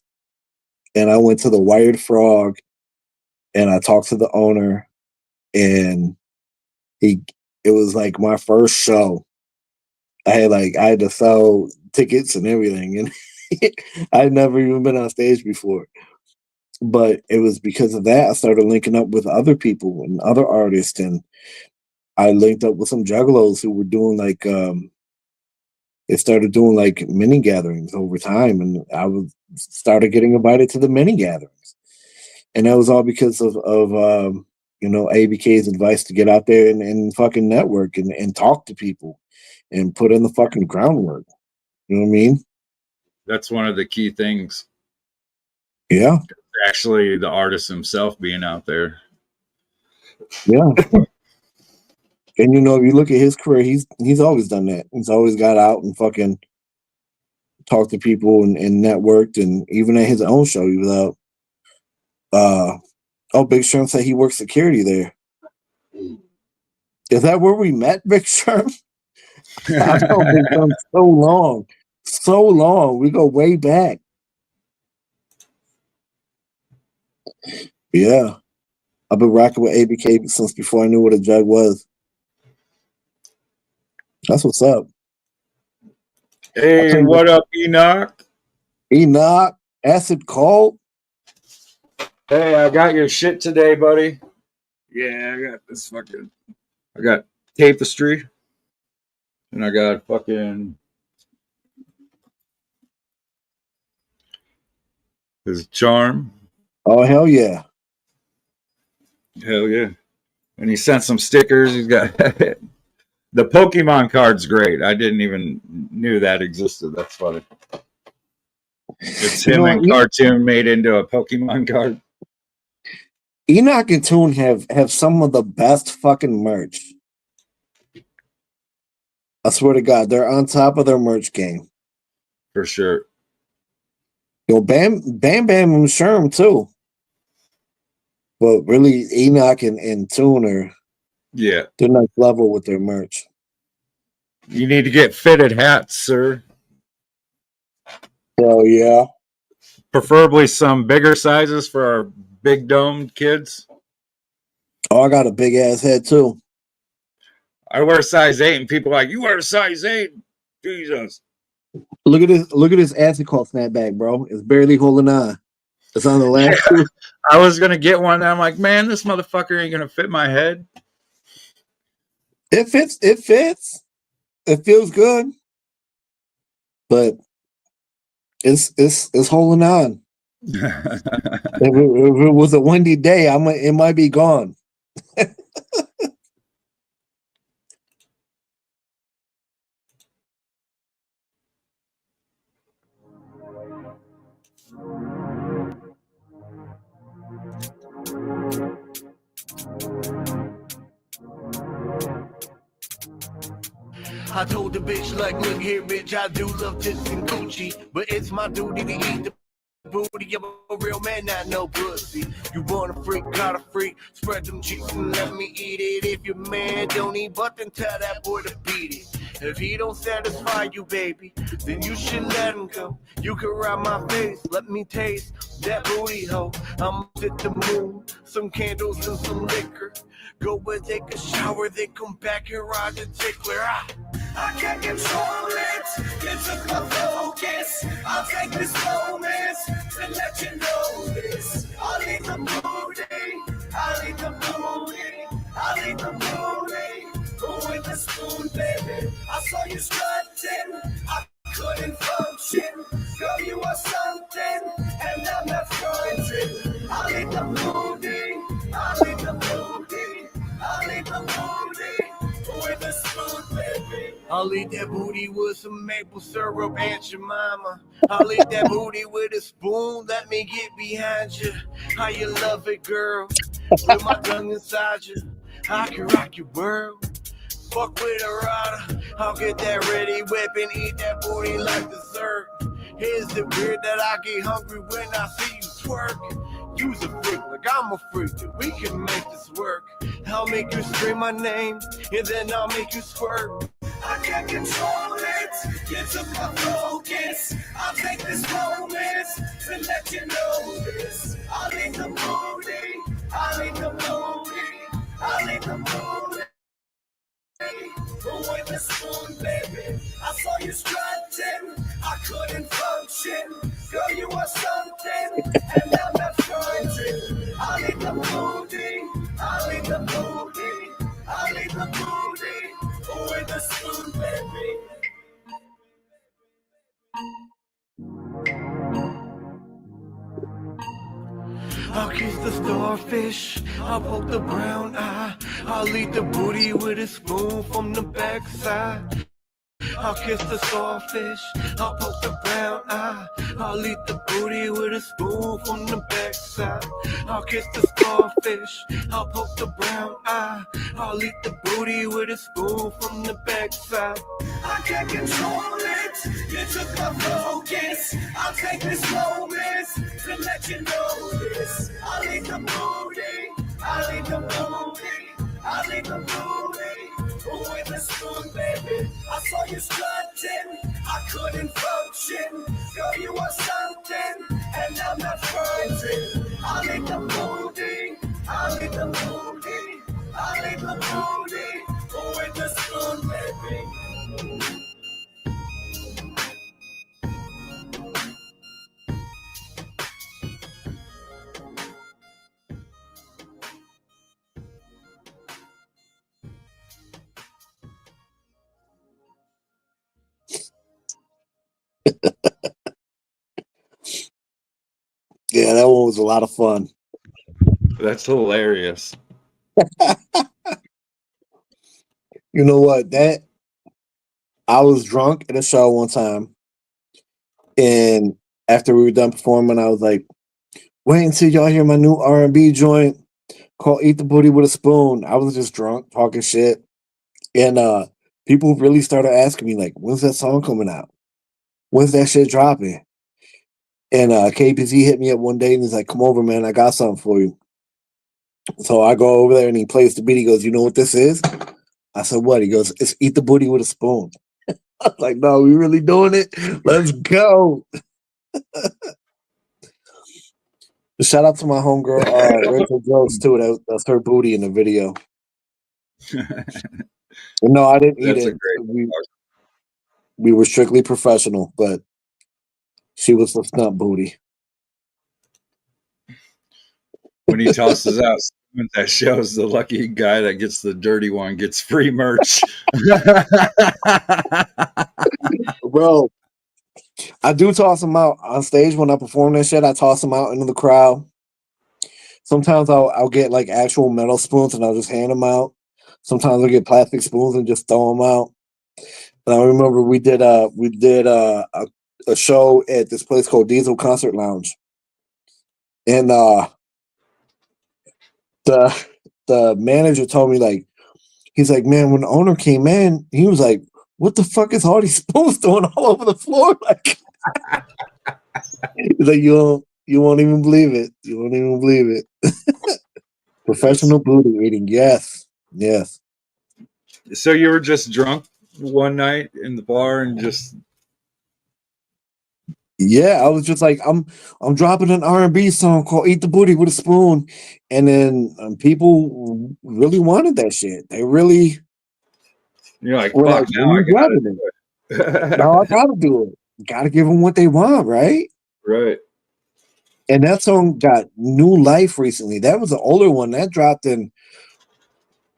Speaker 3: And I went to the Wired Frog and I talked to the owner and he it was like my first show. I had to sell tickets and everything and I'd never even been on stage before. But it was because of that I started linking up with other people and other artists, and I linked up with some juggalos who were doing like they started doing like mini gatherings over time, and I was started getting invited to the mini gatherings, and that was all because of ABK's advice to get out there and fucking network and talk to people and put in the fucking groundwork. You know what I mean?
Speaker 4: That's one of the key things.
Speaker 3: Yeah,
Speaker 4: Actually, the artist himself being out there.
Speaker 3: yeah. And if you look at his career, he's always done that. He's always got out and fucking talked to people and networked, and even at his own show, he was out. Big Sherm said he works security there. Is that where we met, Big Sherm? I've known Big Sherm so long. We go way back. Yeah, I've been rocking with ABK since before I knew what a jug was. That's what's up.
Speaker 4: Hey, what up, Enoch?
Speaker 3: Enoch, Acid Cold.
Speaker 4: Hey, I got your shit today, buddy. Yeah, I got tapestry, and I got fucking his charm.
Speaker 3: Oh hell yeah!
Speaker 4: Hell yeah! And he sent some stickers. He's got the Pokemon card's great. I didn't even knew that existed. That's funny. It's him and cartoon made into a Pokemon card.
Speaker 3: Enoch and Toon have some of the best fucking merch. I swear to God, they're on top of their merch game.
Speaker 4: For sure.
Speaker 3: You know, Bam Bam and Sherm too. But really, Enoch and Tune are
Speaker 4: Yeah.
Speaker 3: they're next level with their merch.
Speaker 4: You need to get fitted hats, sir.
Speaker 3: Hell yeah.
Speaker 4: Preferably some bigger sizes for our big domed kids.
Speaker 3: Oh, I got a big ass head too.
Speaker 4: I wear size 8, and people are like, you wear a size 8? Jesus.
Speaker 3: Look at this acid call snapback, bro. It's barely holding on. It's on the last
Speaker 4: Yeah. I was going to get one, and I'm like, man, this motherfucker ain't going to fit my head.
Speaker 3: It fits. It fits. It feels good. But it's holding on. If it was a windy day, it might be gone.
Speaker 2: I told the bitch, like, look here, bitch, I do love tits and Gucci, but it's my duty to eat the booty. I'm a real man, not no pussy. You want a freak, got a freak. Spread them cheeks and let me eat it. If your man don't eat butt, then tell that boy to beat it. If he don't satisfy you, baby, then you should let him go. You can ride my face, let me taste that booty hole. I'm at the moon, some candles and some liquor. Go and take a shower, then come back and ride the tickler. I can't control it, it took my focus. I'll take this moment to let you know this. I'll leave the booty, I'll leave the booty, I'll leave the booty. Go with the spoon, baby. I saw you strutting, I couldn't function. Girl, you are something, and I'm not fronting. I'll leave the booty, I'll leave the booty, I'll leave the booty. With a spoon, baby. I'll eat that booty with some maple syrup and Jemima. I'll eat that booty with a spoon. Let me get behind you. How you love it, girl? With my tongue inside you, I can rock your world. Fuck with a rider. I'll get that ready whip and eat that booty like dessert. Is it weird that I get hungry when I see you twerk? You's a freak, like I'm a freak, we can make this work. I'll make you scream my name, and then I'll make you squirt. I can't control it, you took my focus. I'll take this moment to let you know this. I'll leave the booty, I'll leave the booty, I'll leave the booty. With the spoon, baby. I saw you strutting, I couldn't function. Girl, you are something, and I'm not fronting. I'll leave the booty, I'll leave the booty, I'll leave the booty. With the spoon, baby. I'll kiss the starfish, I'll poke the brown eye. I'll eat the booty with a spoon from the backside. I'll kiss the starfish, I'll poke the brown eye. I'll eat the booty with a spoon from the backside. I'll kiss the starfish, I'll poke the brown eye. I'll eat the booty with a spoon from the backside. I can't control it, you took my focus. I'll take this moment to let you know this. I'll eat the booty, I'll eat the booty, I'll eat the booty. With a spoon, baby. I saw you strutting, I couldn't function. Girl, you are something, and I'm not fronting. I'll eat the booty, I'll eat the booty, I'll eat the booty. With the spoon, baby.
Speaker 3: Yeah, that one was a lot of fun.
Speaker 4: That's hilarious.
Speaker 3: You know what? I was drunk at a show one time, and after we were done performing, I was like, "Wait until y'all hear my new R&B joint called Eat the Booty with a Spoon." I was just drunk talking shit, and people really started asking me like, "When's that song coming out? When's that shit dropping?" And KPZ hit me up one day and he's like, "Come over, man. I got something for you." So I go over there and he plays the beat. He goes, "You know what this is?" I said, "What?" He goes, "It's Eat the Booty with a Spoon." I was like, "No, we really doing it? Let's go." Shout out to my homegirl, Rachel Gross, too. That's her booty in the video. No, I didn't eat
Speaker 4: That's a
Speaker 3: it.
Speaker 4: great.
Speaker 3: We were strictly professional, but she was the snub booty.
Speaker 4: When he tosses out spoons, that shows the lucky guy that gets the dirty one gets free merch.
Speaker 3: Bro, I do toss them out on stage when I perform that shit. I toss them out into the crowd. Sometimes I'll get like actual metal spoons and I'll just hand them out. Sometimes I'll get plastic spoons and just throw them out. And I remember we did a show at this place called Diesel Concert Lounge, and the manager told me like he's like, "Man, when the owner came in, he was like, what the fuck is all these spoons doing all over the floor?" Like, he's like, you won't even believe it. You won't even believe it. Professional booty eating, yes, yes.
Speaker 4: So you were just drunk one night in the bar and just
Speaker 3: Yeah, I was just like, I'm dropping an R&B song called "Eat the Booty with a Spoon," and then people really wanted that shit. They really
Speaker 4: you're like,
Speaker 3: were
Speaker 4: fuck,
Speaker 3: like,
Speaker 4: now
Speaker 3: "When
Speaker 4: I
Speaker 3: you
Speaker 4: gotta
Speaker 3: dropping
Speaker 4: do
Speaker 3: it?"
Speaker 4: it.
Speaker 3: Now I gotta do it. Gotta give them what they want, right?
Speaker 4: Right.
Speaker 3: And that song got new life recently. That was an older one that dropped in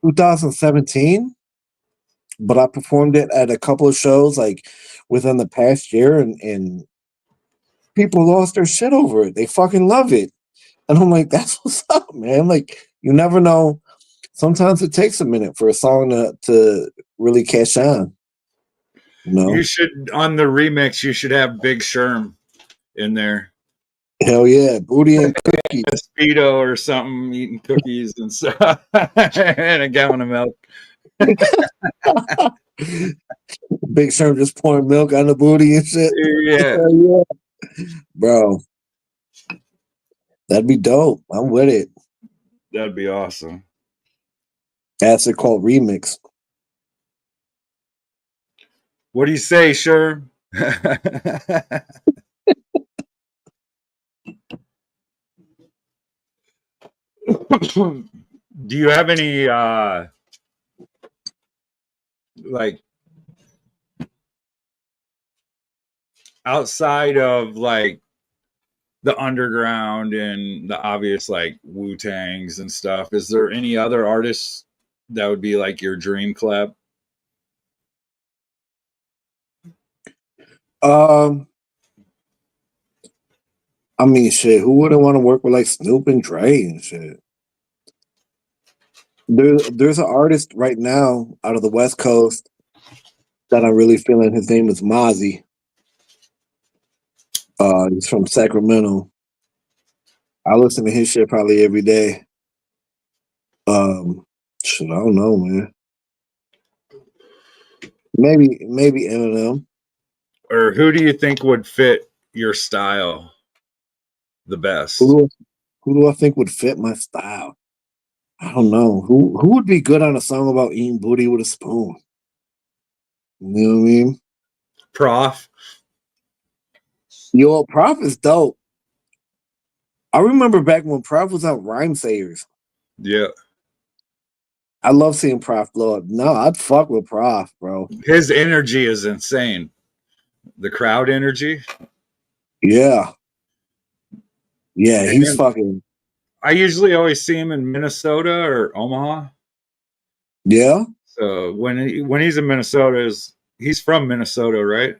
Speaker 3: 2017, but I performed it at a couple of shows like within the past year, and people lost their shit over it. They fucking love it. And I'm like, that's what's up, man. Like, you never know. Sometimes it takes a minute for a song to really catch on. You know?
Speaker 4: You should on the remix. You should have Big Sherm in there,
Speaker 3: Hell yeah. Booty and cookies.
Speaker 4: a speedo or something, eating cookies and stuff, and a gallon of milk.
Speaker 3: Big Sherm just pouring milk on the booty and shit.
Speaker 4: Yeah,
Speaker 3: Hell yeah. Bro, that'd be dope. I'm with it.
Speaker 4: that'd be awesome.
Speaker 3: That's it called remix.
Speaker 4: What do you say, Sherm? Do you have any like outside of like the underground and the obvious like Wu Tangs and stuff? Is there any other artists that would be like your dream collab?
Speaker 3: Um, I mean, shit, who wouldn't want to work with like Snoop and Dre and shit? There's an artist right now out of the West Coast that I'm really feeling. His name is Mozzie. He's from Sacramento. I listen to his shit probably every day. Shit, I don't know, man. Maybe Eminem.
Speaker 4: Or who do you think would fit your style the best?
Speaker 3: Who do I think would fit my style? I don't know. Who would be good on a song about eating booty with a spoon? You know what I mean?
Speaker 4: Prof.
Speaker 3: Yo, Prof is dope. I remember back when Prof was out Rhyme Sayers.
Speaker 4: Yeah.
Speaker 3: I love seeing Prof blow up. No, I'd fuck with Prof, bro.
Speaker 4: His energy is insane. The crowd energy.
Speaker 3: Yeah. Yeah, he's
Speaker 4: And
Speaker 3: fucking.
Speaker 4: I usually always see him in Minnesota or Omaha.
Speaker 3: Yeah.
Speaker 4: So when he's in Minnesota, he's from Minnesota, right?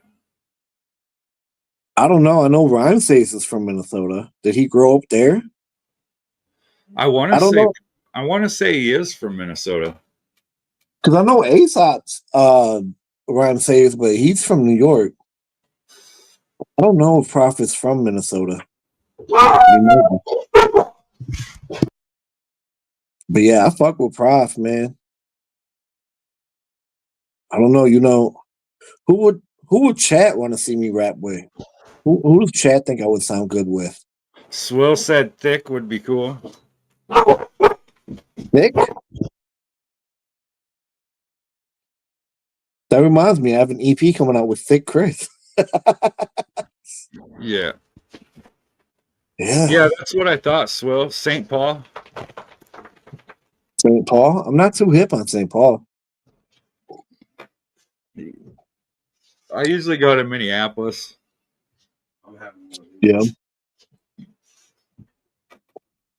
Speaker 3: I don't know. I know Rhyme Sayers is from Minnesota. Did he grow up there?
Speaker 4: I want
Speaker 3: I
Speaker 4: to
Speaker 3: don't
Speaker 4: say
Speaker 3: know.
Speaker 4: I want to say he is from Minnesota.
Speaker 3: Because I know Aesop's Rhyme Sayers, but he's from New York. I don't know if Prof is from Minnesota. But yeah, I fuck with Prof, man. I don't know. You know, who would chat want to see me rap with? Who does chat think I would sound good with?
Speaker 4: Swill said thick would be cool.
Speaker 3: Nick? That reminds me, I have an EP coming out with Thick Chris.
Speaker 4: Yeah.
Speaker 3: Yeah.
Speaker 4: Yeah, that's what I thought, Swill. St. Paul.
Speaker 3: St. Paul. I'm not too hip on St. Paul.
Speaker 4: I usually go to Minneapolis.
Speaker 3: Yeah.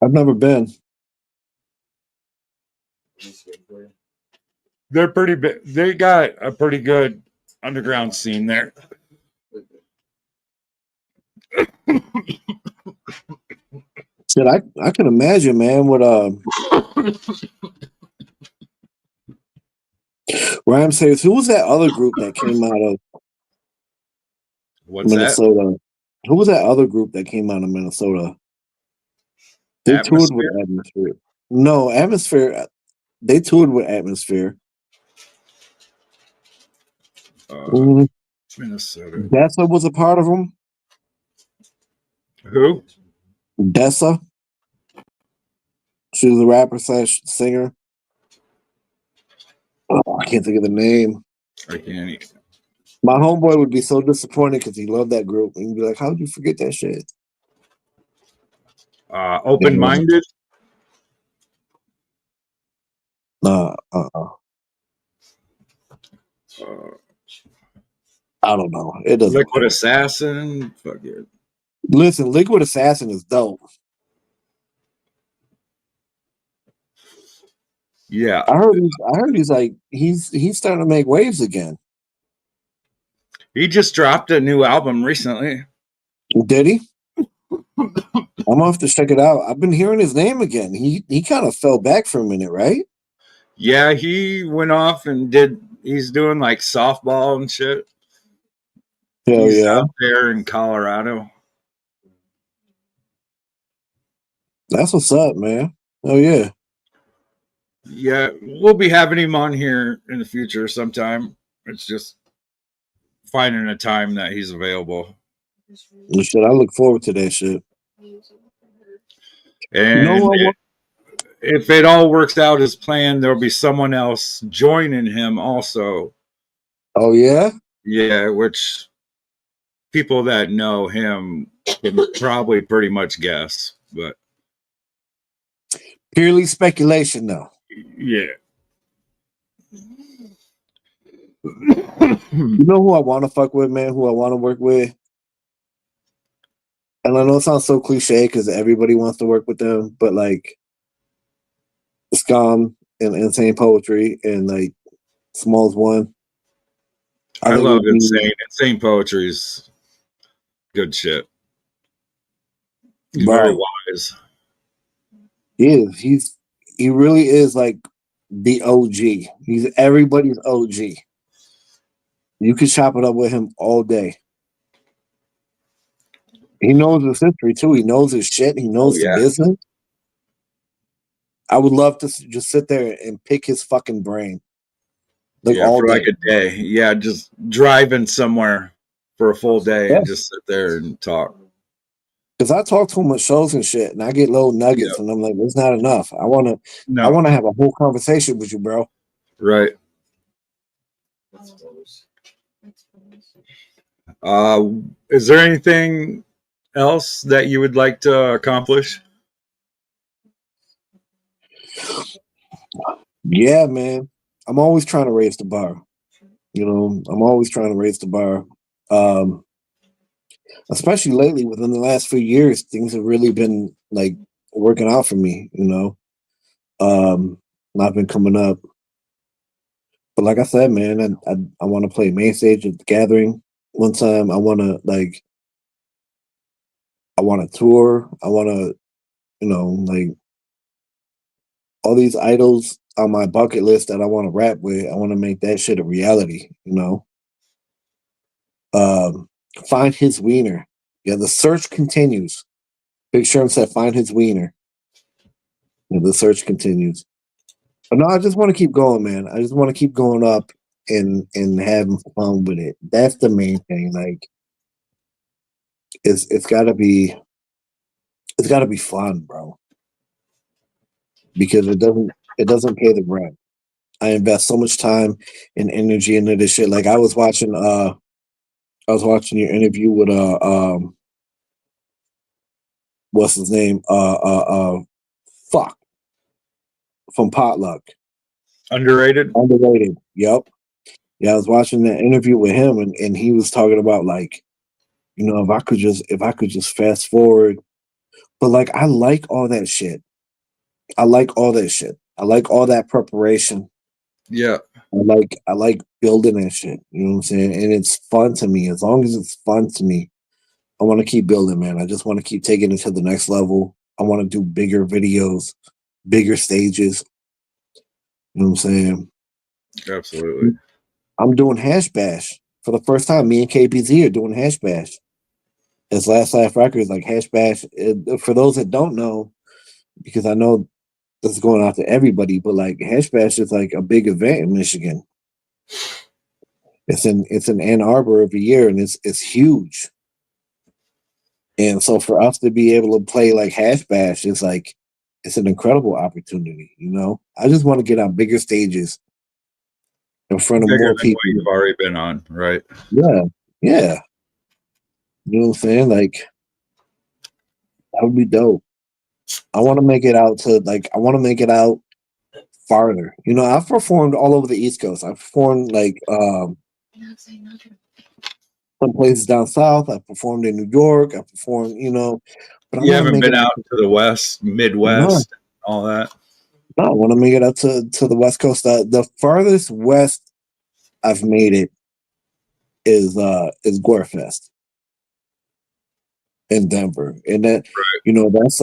Speaker 3: I've never been.
Speaker 4: They're pretty big. They got a pretty good underground scene there.
Speaker 3: Shit, I can imagine, man, what Rhyme says, who was that other group that came out of
Speaker 4: What's
Speaker 3: Minnesota? Who was that other group that came out of Minnesota? They
Speaker 4: that?
Speaker 3: toured with Atmosphere. No, Atmosphere. They toured with Atmosphere.
Speaker 4: Minnesota.
Speaker 3: Dessa was a part of them.
Speaker 4: Who?
Speaker 3: Dessa. She was a rapper / singer. Oh, I can't think of the name.
Speaker 4: I can't.
Speaker 3: My homeboy would be so disappointed because he loved that group. And he'd be like, how'd you forget that shit?
Speaker 4: Open-minded?
Speaker 3: I don't know. It doesn't
Speaker 4: Liquid
Speaker 3: matter.
Speaker 4: Assassin? Fuck it.
Speaker 3: Listen, Liquid Assassin is dope.
Speaker 4: Yeah.
Speaker 3: I heard he's starting to make waves again.
Speaker 4: He just dropped a new album recently.
Speaker 3: Did he? I'm gonna have to check it out. I've been hearing his name again. He kind of fell back for a minute, right?
Speaker 4: Yeah, he went off and he's doing like softball and shit.
Speaker 3: Hell
Speaker 4: He's
Speaker 3: yeah.
Speaker 4: out there in Colorado.
Speaker 3: That's what's up, man. Oh yeah.
Speaker 4: Yeah, we'll be having him on here in the future sometime. It's just finding a time that he's available.
Speaker 3: Shit, I look forward to that shit.
Speaker 4: And
Speaker 3: You know what?
Speaker 4: if it all works out as planned, there'll be someone else joining him also.
Speaker 3: Oh yeah?
Speaker 4: Yeah, which people that know him can probably pretty much guess, but
Speaker 3: Purely speculation though.
Speaker 4: yeah.
Speaker 3: You know who I want to fuck with, man? Who I want to work with? And I know it sounds so cliche because everybody wants to work with them, but like Scum and Insane Poetry and like Smalls One.
Speaker 4: I love insane poetry's good shit. He's very wise.
Speaker 3: He really is like the OG. He's everybody's OG. You can chop it up with him all day. He knows his history too. He knows his shit. He knows the business. I would love to just sit there and pick his fucking brain.
Speaker 4: Like all for day. Like a day. Yeah, just driving somewhere for a full day and just sit there and talk.
Speaker 3: Because I talk to him at shows and shit, and I get little nuggets, and I'm like, it's not enough. I want to have a whole conversation with you, bro.
Speaker 4: Right. Is there anything else that you would like to accomplish?
Speaker 3: Yeah, man. I'm always trying to raise the bar. You know, I'm always trying to raise the bar. Especially lately, within the last few years, things have really been like working out for me, you know. I've been coming up. But like I said, man, I want to play main stage at the Gathering one time. I want to tour. I want to, you know, like all these idols on my bucket list that I want to rap with. I want to make that shit a reality, you know. Find his wiener. Yeah, the search continues. Big Sherm said, find his wiener. Yeah, the search continues. But no, I just want to keep going, man. I just want to keep going up and having fun with it. That's the main thing. Like it's gotta be fun, bro. Because it doesn't pay the rent. I invest so much time and energy into this shit. Like I was watching your interview with what's his name? Fuck, from Potluck.
Speaker 4: Underrated.
Speaker 3: Underrated. Yep. Yeah, I was watching that interview with him, and he was talking about like, you know, if I could just fast forward. But like I like all that shit. I like all that shit. I like all that preparation.
Speaker 4: Yeah,
Speaker 3: I like building that shit. You know what I'm saying? And it's fun to me. As long as it's fun to me, I want to keep building, man. I just want to keep taking it to the next level. I want to do bigger videos, bigger stages. You know what I'm saying?
Speaker 4: absolutely.
Speaker 3: I'm doing Hash Bash for the first time. Me and KPZ are doing Hash Bash. It's Last Laugh Records, like Hash Bash. For those that don't know, because I know this is going out to everybody, but like Hash Bash is like a big event in Michigan. It's in Ann Arbor every year, and it's huge. And so for us to be able to play like Hash Bash is like it's an incredible opportunity, you know. I just want to get on bigger stages in front of
Speaker 4: Bigger
Speaker 3: more
Speaker 4: than what
Speaker 3: people.
Speaker 4: you've already been on, right?
Speaker 3: Yeah, yeah. You know what I'm saying? Like that would be dope. I want to make it out to I want to make it out farther. You know, I've performed all over the East Coast. I've performed like some places down south. I performed in New York. I performed, you know, but I
Speaker 4: You
Speaker 3: want to
Speaker 4: haven't
Speaker 3: make it
Speaker 4: been
Speaker 3: out
Speaker 4: out to the West,
Speaker 3: no,
Speaker 4: Midwest, all that.
Speaker 3: no, I want to make it out to the West Coast. The farthest west I've made it is Gorefest in Denver. And that you know, that's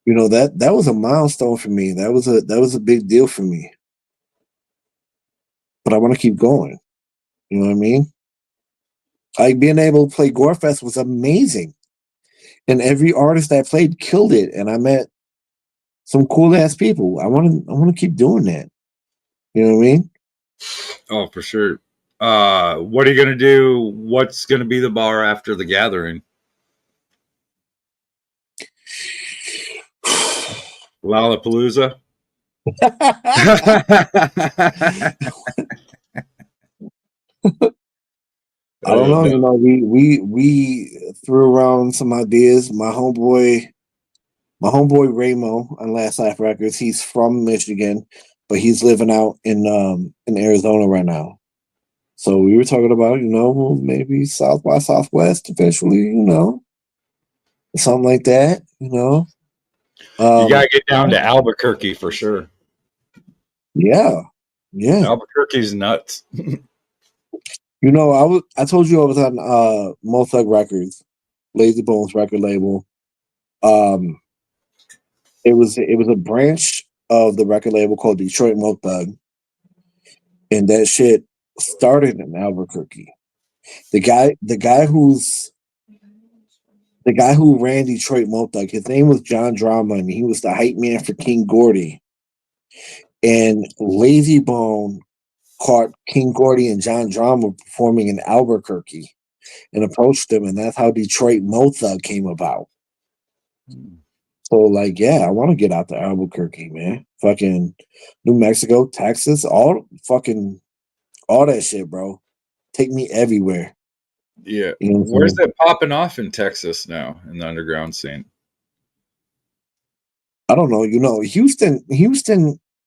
Speaker 3: you know, that was a milestone for me. That was a big deal for me. But I want to keep going. You know what I mean? Like being able to play Gorefest was amazing. And every artist I played killed it. And I met some cool ass people. I want to keep doing that. You know what I mean?
Speaker 4: Oh, for sure. What are you gonna do? What's gonna be the bar after the gathering? Lollapalooza.
Speaker 3: I don't know.
Speaker 4: No.
Speaker 3: You know, we threw around some ideas. My homeboy Ramo on Last Life Records. He's from Michigan, but he's living out in Arizona right now. So we were talking about, you know, well, maybe South by Southwest eventually, you know, something like that, you know.
Speaker 4: You gotta get down to
Speaker 3: I-
Speaker 4: Albuquerque for sure.
Speaker 3: yeah, yeah.
Speaker 4: Albuquerque's nuts.
Speaker 3: You know, I told you I was on Mo Thug Records, Lazy Bones record label. Um, it was a branch of the record label called Detroit Mo Thug, and that shit started in Albuquerque. The guy who ran Detroit Mo Thug, his name was John Drama, and he was the hype man for King Gordy. And Lazy Bone caught King Gordy and John Drama performing in Albuquerque and approached them, and that's how Detroit Mo Thug came about. So, like, yeah, I want to get out to Albuquerque, man. Fucking New Mexico, Texas, all that shit, bro. Take me everywhere.
Speaker 4: Yeah.
Speaker 3: You know what I'm
Speaker 4: Where's
Speaker 3: saying?
Speaker 4: that popping off in Texas now in the underground scene?
Speaker 3: I don't know. You know, Houston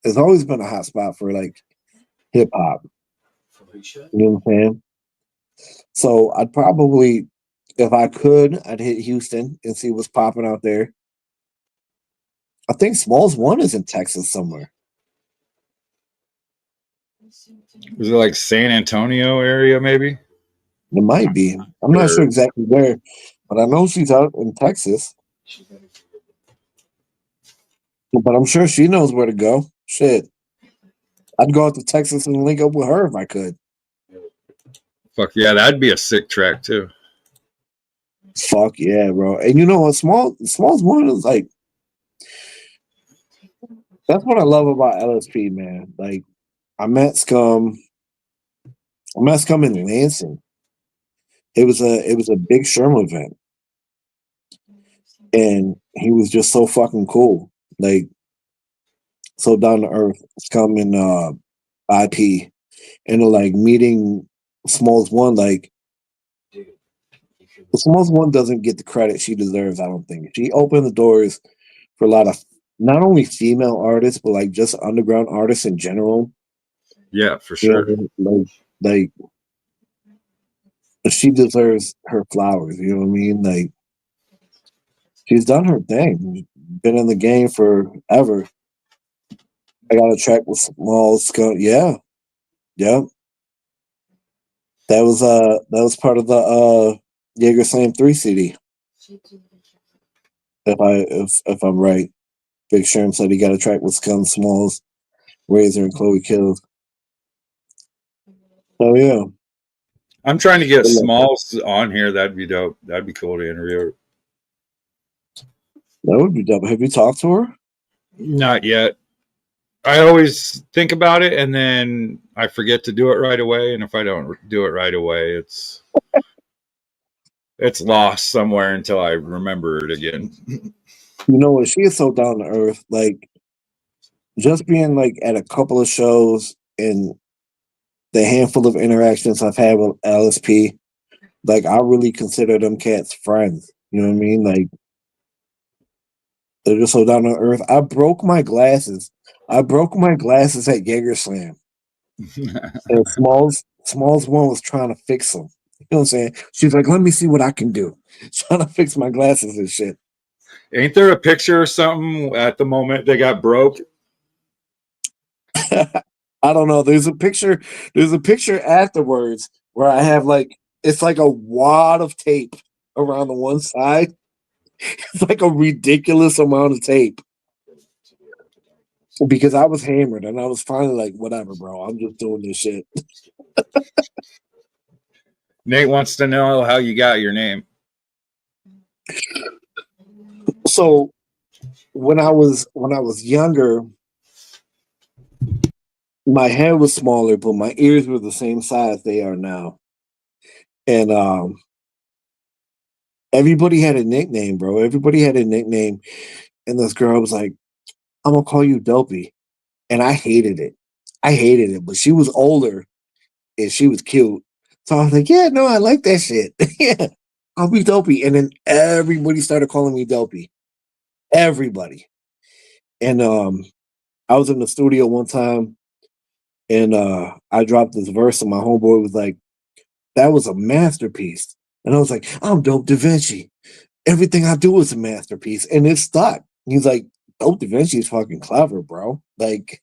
Speaker 3: has always been a hot spot for like hip hop. You know what I'm saying? So I'd probably, if I could, I'd hit Houston and see what's popping out there. I think Smalls One is in Texas somewhere.
Speaker 4: Was it like San Antonio area, maybe?
Speaker 3: It might be. I'm not sure
Speaker 4: Or
Speaker 3: exactly where, but I know she's out in Texas. But I'm sure she knows where to go. Shit. I'd go out to Texas and link up with her if I could.
Speaker 4: fuck yeah, that'd be a sick track too.
Speaker 3: Fuck yeah, bro. And you know what? Smalls One is like That's what I love about LSP, man. Like I met Scum. I met Scum in Lansing. It was a big Sherm event, and he was just so fucking cool. Like so down to earth. Scum and IP, and like meeting Smalls One. Like the Smalls One doesn't get the credit she deserves. I don't think she opened the doors for a lot of not only female artists but like just underground artists in general.
Speaker 4: Yeah, for
Speaker 3: You
Speaker 4: sure.
Speaker 3: know, like she deserves her flowers. You know what I mean? Like she's done her thing. Been in the game forever. I got a track with Smalls. Yeah, yeah. That was part of the Jaeger Slam 3 CD. If I'm right. Big Sherm said he got a track with Scum, Smalls, Razor, and Chloe Kills. Oh yeah.
Speaker 4: I'm trying to get Smalls on here. That'd be dope. That'd be cool to interview her.
Speaker 3: That would be dope. Have you talked to her?
Speaker 4: Not yet. I always think about it and then I forget to do it right away. And if I don't do it right away, it's lost somewhere until I remember it again.
Speaker 3: You know what? She is so down to earth. Like just being like at a couple of shows and the handful of interactions I've had with LSP, like I really consider them cats friends. You know what I mean? Like they're just so down to earth. I broke my glasses at Jaeger Slam. And Smalls One was trying to fix them. You know what I'm saying? She's like, let me see what I can do. Trying to fix my glasses and shit.
Speaker 4: Ain't there a picture or something at the moment they got broke?
Speaker 3: I don't know. There's a picture afterwards where I have like it's like a wad of tape around the one side. It's like a ridiculous amount of tape. Because I was hammered and I was finally like, whatever, bro. I'm just doing this shit.
Speaker 4: Nate wants to know how you got your name.
Speaker 3: So when I was younger, my head was smaller, but my ears were the same size they are now. And everybody had a nickname, bro. Everybody had a nickname. And this girl was like, I'm gonna call you Dopey. And I hated it. But she was older and she was cute. So I was like, yeah, no, I like that shit. Yeah, I'll be Dopey. And then everybody started calling me Dopey. Everybody. And I was in the studio one time and I dropped this verse and my homeboy was like, that was a masterpiece. And I was like, I'm Dope Da Vinci. Everything I do is a masterpiece. And it stuck. He's like, Dope Da Vinci is fucking clever, bro. Like,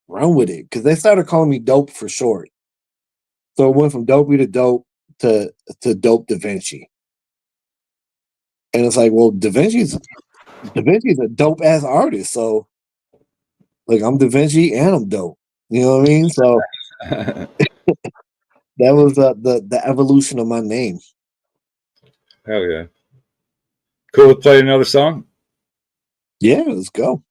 Speaker 3: run with it. Because they started calling me Dope for short. So it went from Dopey to Dope to Dope Da Vinci. And it's like, well, Da Vinci's a dope ass artist. So like I'm Da Vinci and I'm dope. You know what I mean? So that was the evolution of my name.
Speaker 4: Hell yeah. Cool to play another song?
Speaker 3: Yeah, let's go.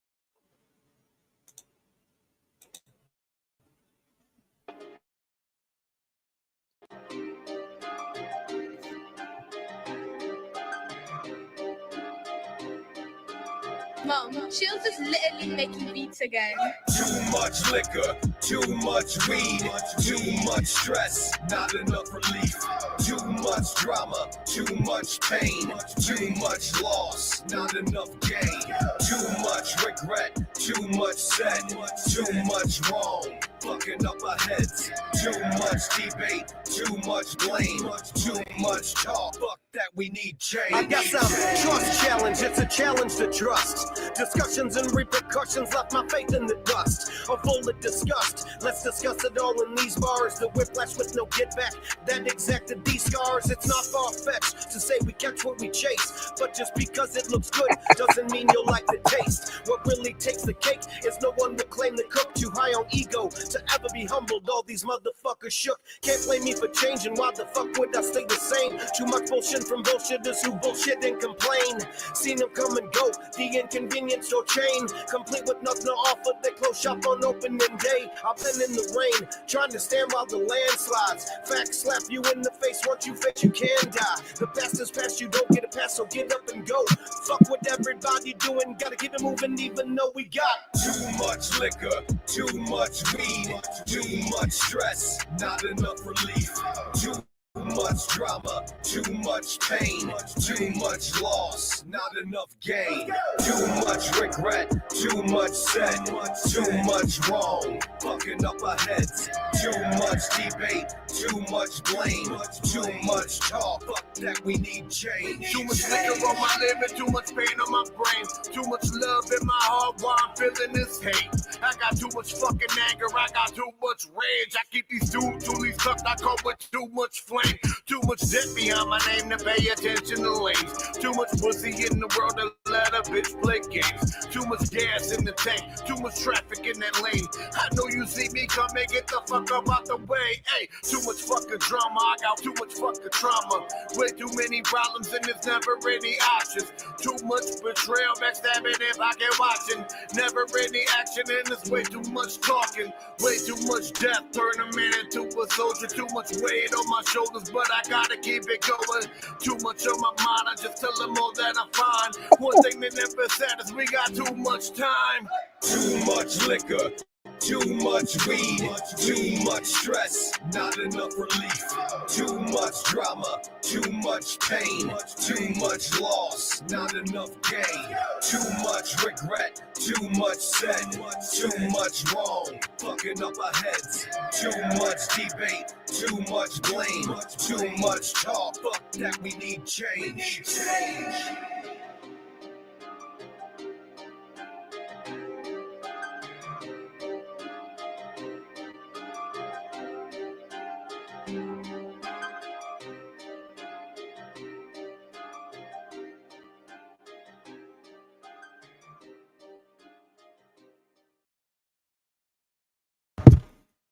Speaker 5: Mom, she'll just literally making beats again.
Speaker 2: Too much liquor, too much weed, too much stress, not enough relief. Too much drama, too much pain, too much loss, not enough gain. Too much regret, too much said, too much wrong, fucking up our heads. Too much debate, too much blame, too much talk. Fuck that, we need change. I got some trust challenge, it's a challenge to trust. Discussions and repercussions left my faith in the dust. I'm full of disgust. Let's discuss it all in these bars. The whiplash with no get back. That exacted these scars. It's not far-fetched to say we catch what we chase. But just because it looks good doesn't mean you'll like the taste. What really takes the cake is no one will claim the cook. Too high on ego
Speaker 6: to ever be humbled. All these motherfuckers shook. Can't blame me for changing. Why the fuck would I stay the same? Too much bullshit from bullshitters who bullshit and complain. Seen them come and go. The inconvenience or chain. Complete with nothing to offer. They close shop on opening day. I've been in the rain, trying to stand while the landslides. Facts slap you in the face. Once you face, you can die. The past is past. You don't get a pass, so get up and go. Fuck what everybody doing. Gotta keep it moving, even though we got
Speaker 2: too much liquor, too much weed, too much stress, not enough relief. Too much drama, too much pain, too much loss, not enough gain. Too much regret, too much said, too much wrong, fucking up our heads. Too much debate, too much blame, too much talk, fuck that, we need change.
Speaker 7: Too much liquor on my liver, too much pain on my brain, too much love in my heart while I'm feeling this hate. I got too much fucking anger, I got too much rage. I keep these dualies tucked, I come with too much flame. Too much debt behind my name to pay attention to lanes. Too much pussy in the world to let a bitch play games. Too much gas in the tank, too much traffic in that lane. I know you see me coming, get the fuck up out the way. Hey, too much fucking drama, I got too much fucking trauma. Way too many problems and there's never any options. Too much betrayal, backstabbing if I get watching. Never any action and there's way too much talking. Way too much death, turn a man into a soldier. Too much weight on my shoulders, but I gotta keep it going. Too much on my mind, I just tell them all that I find. One thing they never said is we got too much time.
Speaker 2: Too much liquor, too much weed, too much stress, not enough relief. Too much drama, too much pain, too much loss, not enough gain. Too much regret, too much said, too much wrong, fucking up our heads. Too much debate, too much blame, too much talk, fuck that, we need change.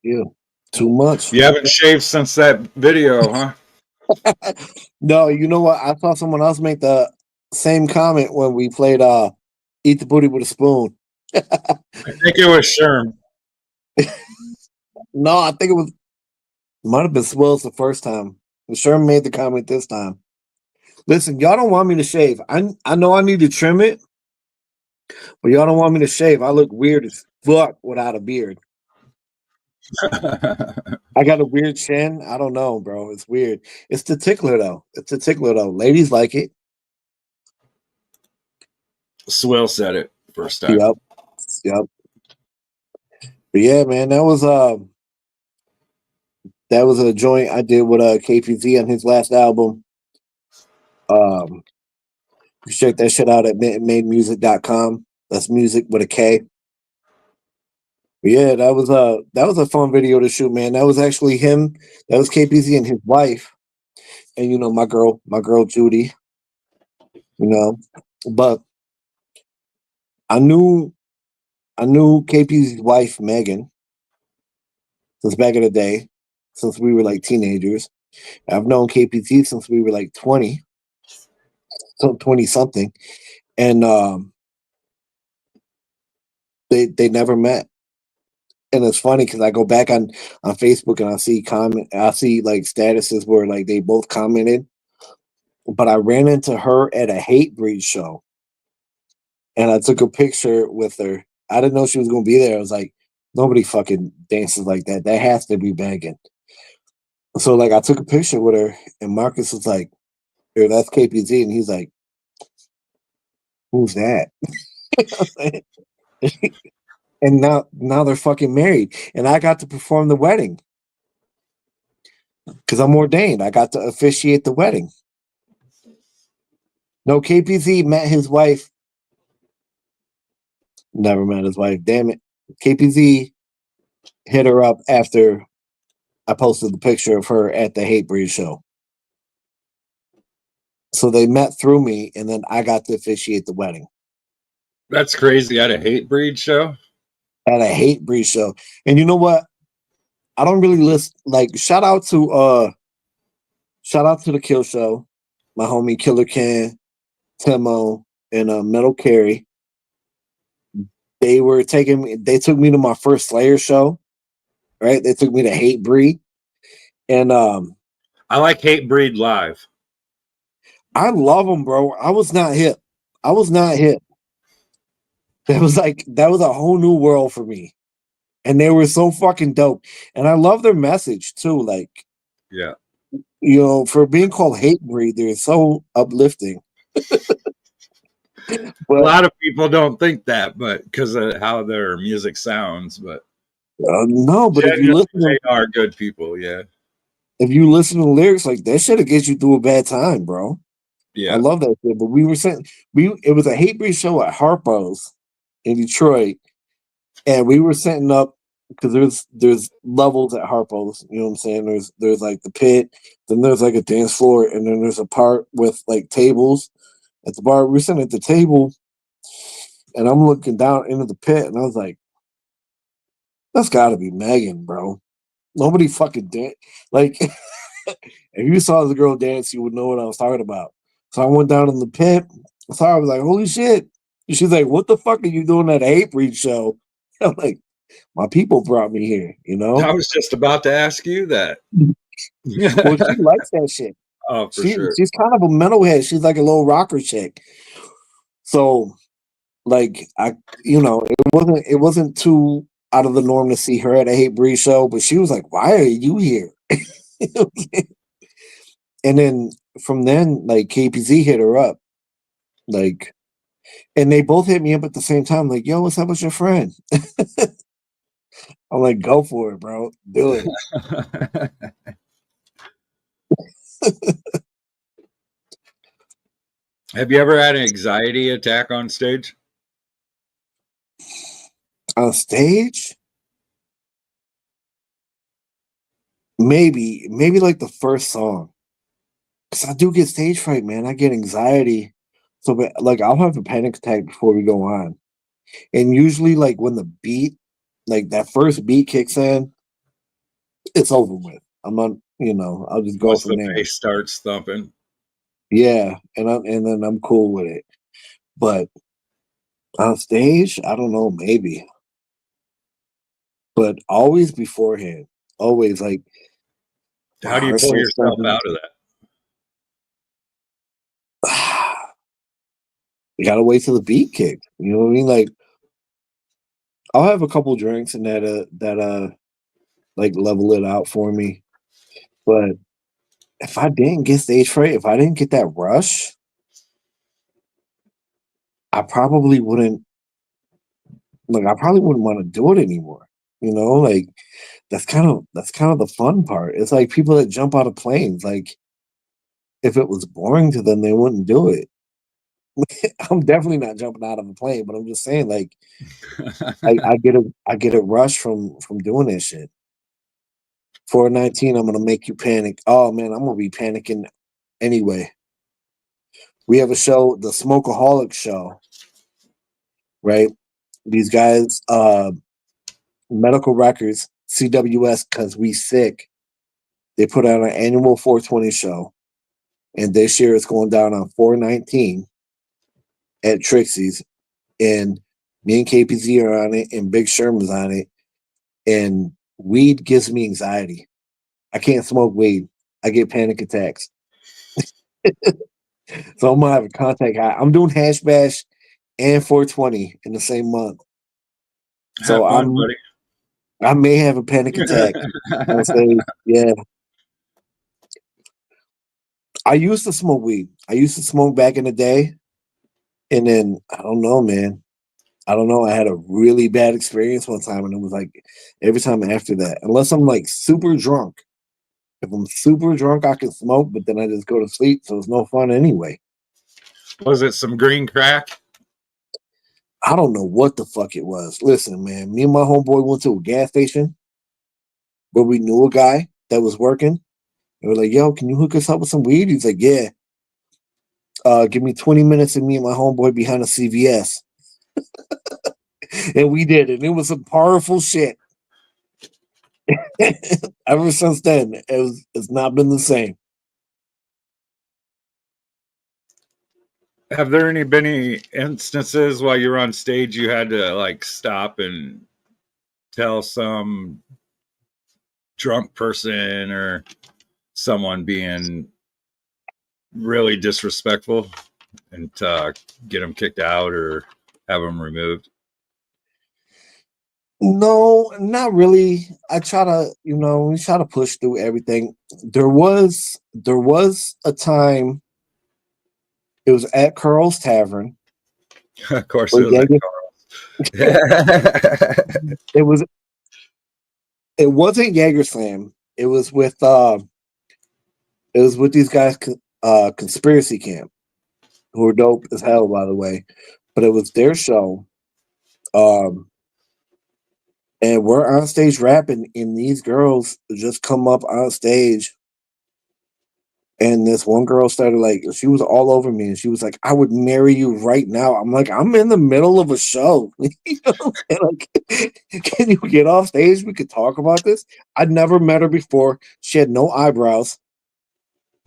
Speaker 3: Yeah, too much.
Speaker 4: You haven't shaved since that video, huh?
Speaker 3: No, you know what? I saw someone else make the same comment when we played Eat the Booty with a Spoon.
Speaker 4: I think it was Sherm.
Speaker 3: No, I think it might have been Swills the first time. But Sherm made the comment this time. Listen, y'all don't want me to shave. I know I need to trim it, but y'all don't want me to shave. I look weird as fuck without a beard. I got a weird chin. I don't know, bro. It's weird. It's the tickler though. Ladies like it.
Speaker 4: Swill said it first time.
Speaker 3: Yep. But yeah, man, that was a joint I did with KPZ on his last album. Check that shit out at mademusic.com. That's music with a K. But yeah, that was a fun video to shoot, man. That was actually him. That was KPZ and his wife, and you know my girl Judy. You know, but I knew KPZ's wife Megan since back in the day, since we were like teenagers. I've known KPZ since we were like 20 something, and they never met. And it's funny because I go back on Facebook and I see like statuses where like they both commented, but I ran into her at a Hate Breed show, and I took a picture with her. I didn't know she was gonna be there. I was like, nobody fucking dances like that. That has to be banging. So like I took a picture with her, and Marcus was like, "Here, that's KPZ," and he's like, "Who's that?" And now they're fucking married, and I got to perform the wedding because I'm ordained. I got to officiate the wedding. No, KPZ met his wife. Never met his wife. Damn it. KPZ hit her up after I posted the picture of her at the Hate Breed show. So they met through me, and then I got to officiate the wedding.
Speaker 4: That's crazy. At a Hate Breed show?
Speaker 3: At a Hate Breed show. And you know what? I don't really listen. Like shout out to the Kill Show, my homie Killer Can, Timo, and Metal Carey. They were taking me. They took me to my first Slayer show. Right, they took me to Hate Breed, and
Speaker 4: I like Hate Breed live.
Speaker 3: I love them, bro. I was not hip. I was not hip. That was a whole new world for me, and they were so fucking dope. And I love their message too. Like,
Speaker 4: Yeah.
Speaker 3: you know, for being called Hate Breed, they're so uplifting.
Speaker 4: A
Speaker 3: But
Speaker 4: lot of people don't think that, but because of how their music sounds, but
Speaker 3: no, but
Speaker 4: genuinely, they are good people. Yeah.
Speaker 3: if you listen to the lyrics, like that shit will get you through a bad time, bro. I
Speaker 4: Yeah.
Speaker 3: love that shit. But we were saying it was a Hate Breed show at Harpo's in Detroit, and we were setting up because there's levels at Harpo's. You know what I'm saying? There's like the pit, then there's like a dance floor, and then there's a part with like tables at the bar. We're sitting at the table, and I'm looking down into the pit, and I was like, "That's got to be Megan, bro." Nobody fucking dance like. If you saw the girl dance, you would know what I was talking about. So I went down in the pit. I saw her, I was like, "Holy shit!" And she's like, "What the fuck are you doing at a Hate Breed show?" I'm like, "My people brought me here," you
Speaker 4: I
Speaker 3: know.
Speaker 4: was just about to ask you that.
Speaker 3: Well, she likes that shit.
Speaker 4: Oh, for sure.
Speaker 3: She's kind of a metalhead. She's like a little rocker chick. So, like, it wasn't too out of the norm to see her at a Hate Breed show, but she was like, "Why are you here?" And then from then, like KPZ hit her up, like, and they both hit me up at the same time, like, "Yo, what's up with your friend?" I'm like, "Go for it, bro. Do it."
Speaker 4: Have you ever had an anxiety attack on stage?
Speaker 3: On stage, maybe like the first song, because I do get stage fright, man. I get anxiety, so like I'll have a panic attack before we go on, and usually like when the beat, like that first beat kicks in, it's over with. I'm on, I'll just go
Speaker 4: Once
Speaker 3: from
Speaker 4: the
Speaker 3: there.
Speaker 4: bass starts thumping.
Speaker 3: Yeah, and then I'm cool with it. But on stage, I don't know, maybe. But always beforehand. Always like my
Speaker 4: How do you
Speaker 3: heart
Speaker 4: pull
Speaker 3: starts
Speaker 4: yourself
Speaker 3: pumping.
Speaker 4: out of that?
Speaker 3: You gotta wait till the beat kicks. You know what I mean? Like I'll have a couple drinks and that like level it out for me. But if I didn't get stage fright, if I didn't get that rush, I probably wouldn't want to do it anymore. Like that's kind of the fun part. It's like people that jump out of planes. Like if it was boring to them, they wouldn't do it. I'm definitely not jumping out of a plane, but I'm just saying, like, I get a rush from doing this shit. 419, I'm gonna make you panic. Oh man, I'm gonna be panicking anyway. We have a show, the Smokeaholic Show, right? These guys, medical records, CWS, cause we sick. They put out an annual 420 show, and this year it's going down on 419 at Trixie's, and me and KPZ are on it, and Big Sherman's on it, and weed gives me anxiety. I can't smoke weed. I get panic attacks. So I'm gonna have a contact high. I'm doing hash bash and 420 in the same month.
Speaker 4: Have
Speaker 3: So
Speaker 4: fun, buddy.
Speaker 3: I may have a panic attack on stage. Yeah. I used to smoke weed. I used to smoke back in the day. And then I don't know, man. I don't know. I had a really bad experience one time, and it was like every time after that, unless I'm like super drunk. If I'm super drunk, I can smoke, but then I just go to sleep, so it's no fun anyway.
Speaker 4: Was it some green crack?
Speaker 3: I don't know what the fuck it was. Listen, man, me and my homeboy went to a gas station where we knew a guy that was working. And we're like, "Yo, can you hook us up with some weed?" He's like, "Yeah." Give me 20 minutes and me and my homeboy behind a CVS. And we did it. It was some powerful shit. Ever since then, it's not been the same.
Speaker 4: Have there been any instances while you're on stage you had to like stop and tell some drunk person or someone being really disrespectful and get them kicked out or have them removed?
Speaker 3: No, not really. I try to, we try to push through everything. There was a time. It was at Carl's Tavern.
Speaker 4: Of course,
Speaker 3: Where
Speaker 4: it was
Speaker 3: Jaeger-
Speaker 4: that.
Speaker 3: it was. It wasn't Jaeger Slam. It was with. It was with these guys, Conspiracy Camp, who are dope as hell, by the way. But it was their show. And we're on stage rapping, and these girls just come up on stage. And this one girl started she was all over me, and she was like, "I would marry you right now." I'm like, I'm in the middle of a show. You know? Can you get off stage? We could talk about this. I'd never met her before. She had no eyebrows.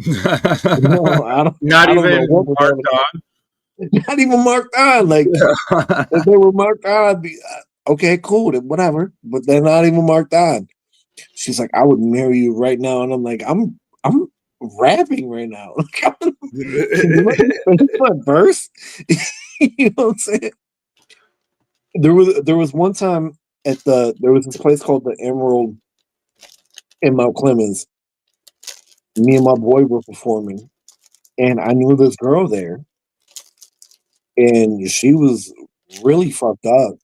Speaker 4: Not
Speaker 3: I don't know
Speaker 4: even
Speaker 3: what was
Speaker 4: marked
Speaker 3: on. Not even marked on. Like
Speaker 4: on.
Speaker 3: if they were marked on, I'd be okay, cool, then whatever. But they're not even marked on. She's like, "I would marry you right now," and I'm like, I'm rapping right now. Can you let me finish my verse? You know what I'm saying? There was one time there was this place called the Emerald in Mount Clemens. Me and my boy were performing, and I knew this girl there, and she was really fucked up.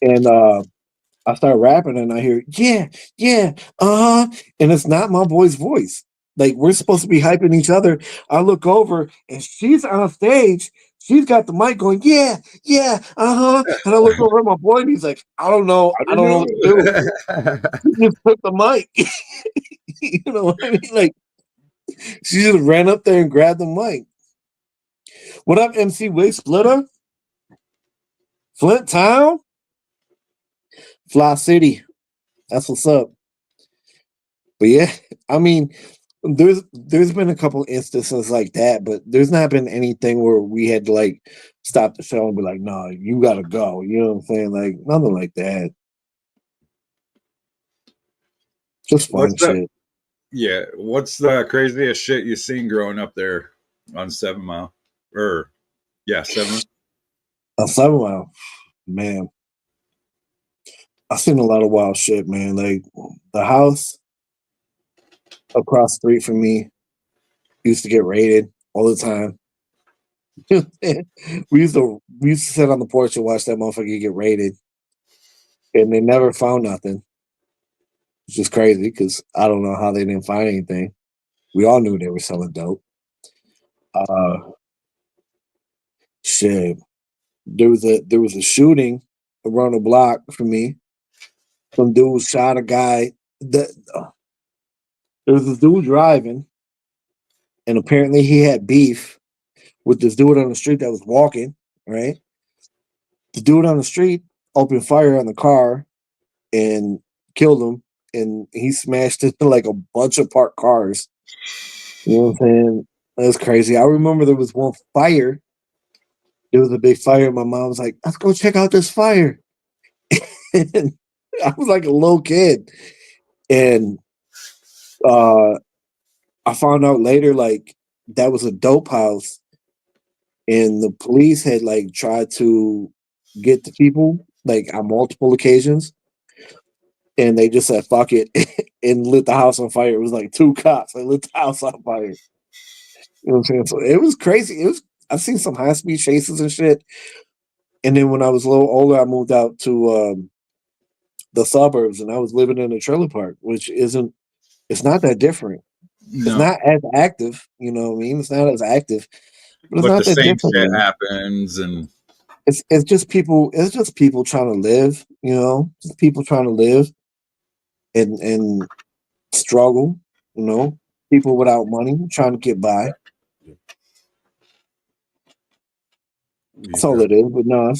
Speaker 3: And I start rapping, and I hear, "Yeah, yeah, and it's not my boy's voice. Like we're supposed to be hyping each other. I look over, and she's on stage. She's got the mic going, "Yeah, yeah, And I look over at my boy, and he's like, I don't know what to do." He just took the mic. You know what I mean? Like she just ran up there and grabbed the mic. What up, MC Wig Splitter? Flint Town? Fly City. That's what's up. But yeah, I mean, there's been a couple instances like that, but there's not been anything where we had to stop the show and be like, "No, you gotta go." You know what I'm saying? Like nothing like that. Just fun
Speaker 4: What's the
Speaker 3: shit.
Speaker 4: Yeah, what's the craziest shit you seen growing up there on 7 Mile? Or yeah, 7.
Speaker 3: On 7 Mile, man, I've seen a lot of wild shit, man. Like the house across the street from me used to get raided all the time. we used to sit on the porch and watch that motherfucker get raided, and they never found nothing. It's just crazy because I don't know how they didn't find anything. We all knew they were selling dope. Uh, shit. There was a shooting around the block from me. Some dude shot a guy. There was this dude driving, and apparently he had beef with this dude on the street that was walking. Right, the dude on the street opened fire on the car and killed him, and he smashed into like a bunch of parked cars. You know what I'm saying? That's crazy. I remember there was one fire. There was a big fire. My mom was like, "Let's go check out this fire." And I was like a little kid, and uh, I found out later that was a dope house, and the police had tried to get the people on multiple occasions, and they just said fuck it and lit the house on fire. It was like two cops. They lit the house on fire. You know what I'm saying? So it was crazy. I've seen some high speed chases and shit. And then when I was a little older, I moved out to the suburbs, and I was living in a trailer park, which isn't. It's not that different. It's
Speaker 4: No,
Speaker 3: not as active. You know what I mean? It's not as active, but it's
Speaker 4: but the
Speaker 3: not that
Speaker 4: same
Speaker 3: different,
Speaker 4: shit
Speaker 3: man.
Speaker 4: happens, and
Speaker 3: It's just people. It's just people trying to live. You know, just people trying to live and struggle. You know, people without money trying to get by. That's all it is. But no,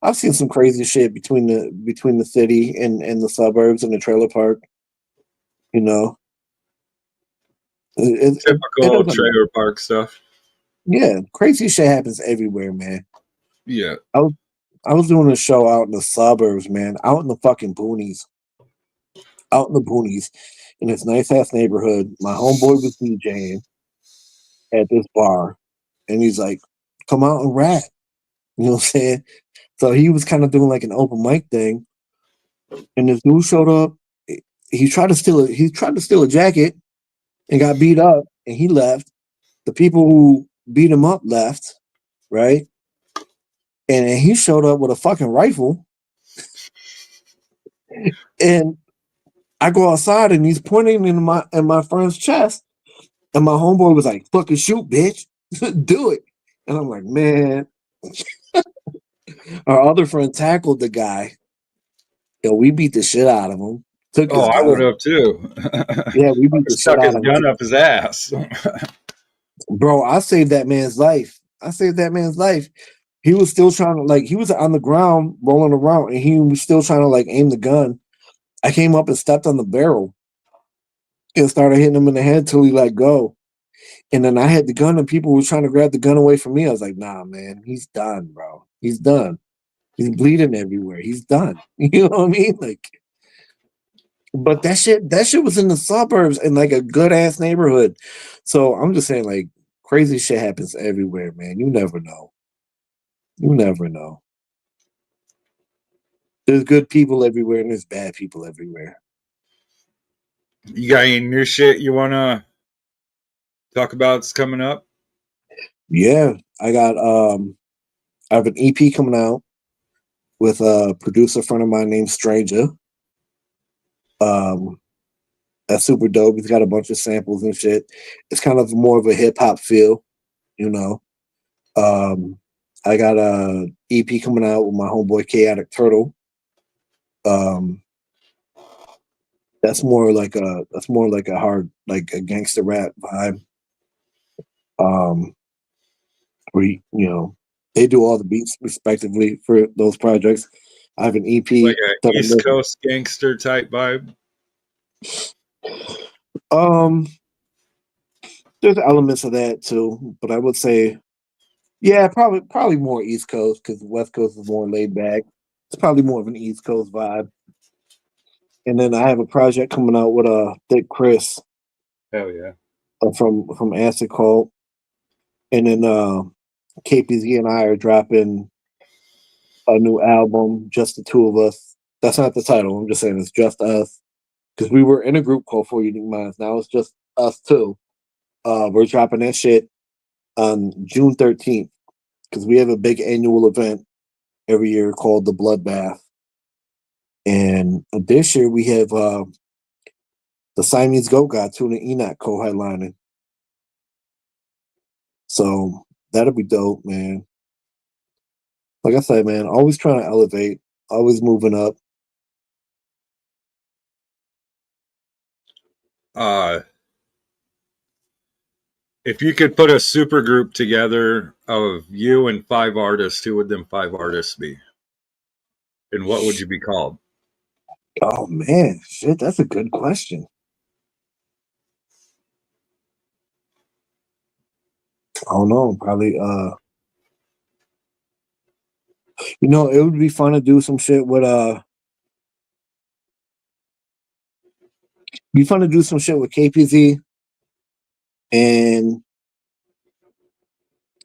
Speaker 3: I've seen some crazy shit between the city and the suburbs and the trailer park. You know, it
Speaker 4: Typical
Speaker 3: doesn't matter.
Speaker 4: trailer park stuff.
Speaker 3: Yeah, crazy shit happens everywhere, man.
Speaker 4: Yeah.
Speaker 3: I was doing a show out in the suburbs, man, out in the fucking boonies, out in the boonies, in this nice ass neighborhood. My homeboy was DJing at this bar, and he's like, "Come out and rap." You know what I'm saying? So he was kind of doing like an open mic thing, and this dude showed up. He tried to steal a jacket and got beat up, and he left. The people who beat him up left, right? And he showed up with a fucking rifle, and I go outside, and he's pointing in my friend's chest, and my homeboy was like, "Fucking shoot, bitch, do it." And I'm like, man. Our other friend tackled the guy. Yo, we beat the shit out of him. Took
Speaker 4: Oh,
Speaker 3: his
Speaker 4: I would
Speaker 3: gun.
Speaker 4: have too.
Speaker 3: Yeah, we
Speaker 4: I
Speaker 3: beat the shit
Speaker 4: stuck
Speaker 3: out
Speaker 4: his
Speaker 3: of him.
Speaker 4: gun up his ass.
Speaker 3: Bro, I saved that man's life. I saved that man's life. He was still trying to he was on the ground rolling around, and he was still trying to aim the gun. I came up and stepped on the barrel and started hitting him in the head till he let go. And then I had the gun, and people were trying to grab the gun away from me. I was like, nah, man, he's done, bro. He's done. He's bleeding everywhere. He's done. You know what I mean? But that shit was in the suburbs in a good ass neighborhood. So I'm just saying, crazy shit happens everywhere, man. You never know. You never know. There's good people everywhere and there's bad people everywhere.
Speaker 4: You got any new shit you want to talk about that's coming up?
Speaker 3: Yeah, I have an EP coming out with a producer friend of mine named Stranger. Um, that's super dope. He's got a bunch of samples and shit. It's kind of more of a hip hop feel, you know. I got a EP coming out with my homeboy Chaotic Turtle. Um, that's more like a hard a gangster rap vibe. Um, where they do all the beats respectively for those projects. I have an
Speaker 4: Like
Speaker 3: EP
Speaker 4: a
Speaker 3: that I'm
Speaker 4: East
Speaker 3: making.
Speaker 4: Coast gangster type vibe?
Speaker 3: Um, there's elements of that too, but I would say, yeah, probably more East Coast because West Coast is more laid back. It's probably more of an East Coast vibe. And then I have a project coming out with Thick Chris
Speaker 4: Hell yeah.
Speaker 3: from Acid Cult, and then KPZ and I are dropping a new album, just the two of us. That's not the title. I'm just saying it's just us because we were in a group called Four Unique Minds. Now it's just us two. We're dropping that shit on June 13th because we have a big annual event every year called the Bloodbath, and this year we have the Siamese Goat God, Tuna Enoch co-headlining. So that'll be dope, man. Like I said, man, always trying to elevate, always moving up.
Speaker 4: Uh, if you could put a super group together of you and 5 artists, who would them 5 artists be? And what would you be called?
Speaker 3: Oh man, shit, that's a good question. I don't know, probably it would be fun to do some shit with KPZ and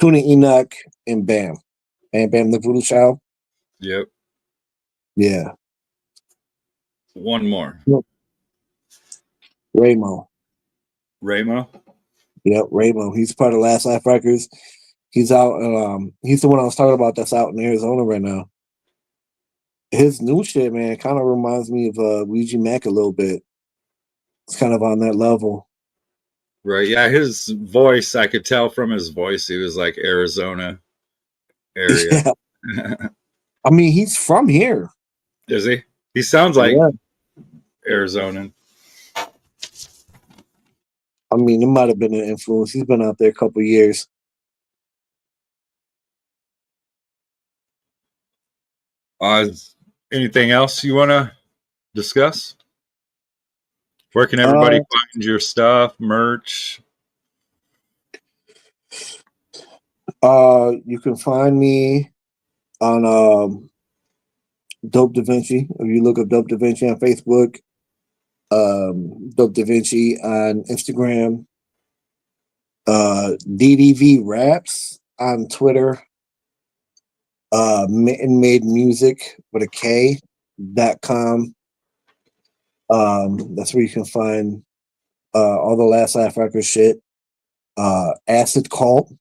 Speaker 3: Tuna Enoch and Bam. Bam Bam the Voodoo Child.
Speaker 4: Yep.
Speaker 3: Yeah.
Speaker 4: One more.
Speaker 3: Raymo.
Speaker 4: Raymo?
Speaker 3: Yep, Raymo. He's part of Last Life Records. He's out he's the one I was talking about that's out in Arizona right now. His new shit, man, kind of reminds me of Ouija Mac a little bit. It's kind of on that level.
Speaker 4: Right. Yeah, his voice, I could tell from his voice, he was like Arizona area.
Speaker 3: Yeah. I mean, he's from here.
Speaker 4: Is he? He sounds like
Speaker 3: Yeah.
Speaker 4: Arizonan.
Speaker 3: I mean, it might have been an influence. He's been out there a couple years.
Speaker 4: Anything else you want to discuss? Where can
Speaker 3: Uh,
Speaker 4: everybody find your stuff, merch?
Speaker 3: you can find me on Dope Da Vinci. If you look up Dope Da Vinci on Facebook, Dope Da Vinci on Instagram, DDV Raps on Twitter, Made Music with a K.com. That's where you can find all the Last Laugh Record shit. Acid Cult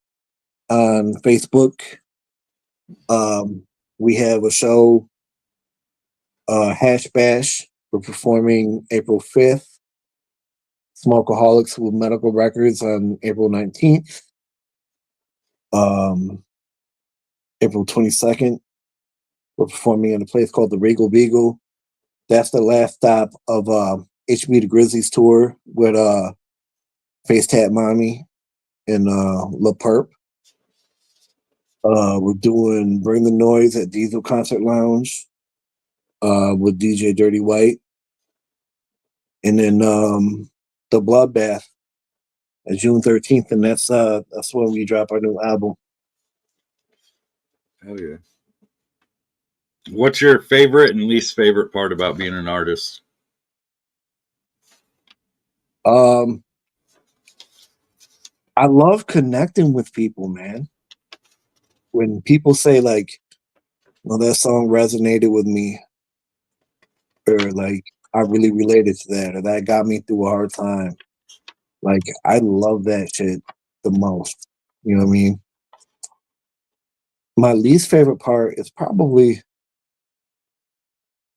Speaker 3: on Facebook. We have a show, Hash Bash. We're performing April 5th. Smokeaholics with Medical Records on April 19th. April 22nd, we're performing in a place called the Regal Beagle. That's the last stop of HB the Grizzlies tour with Face Tat Mommy and La Perp. We're doing Bring the Noise at Diesel Concert Lounge with DJ Dirty White. And then the Bloodbath at June 13th, and that's when we drop our new album.
Speaker 4: Hell yeah. What's your favorite and least favorite part about being an artist?
Speaker 3: I love connecting with people, man. When people say like, "Well, that song resonated with me," or like, "I really related to that," or "that got me through a hard time," like I love that shit the most. You know what I mean? My least favorite part is probably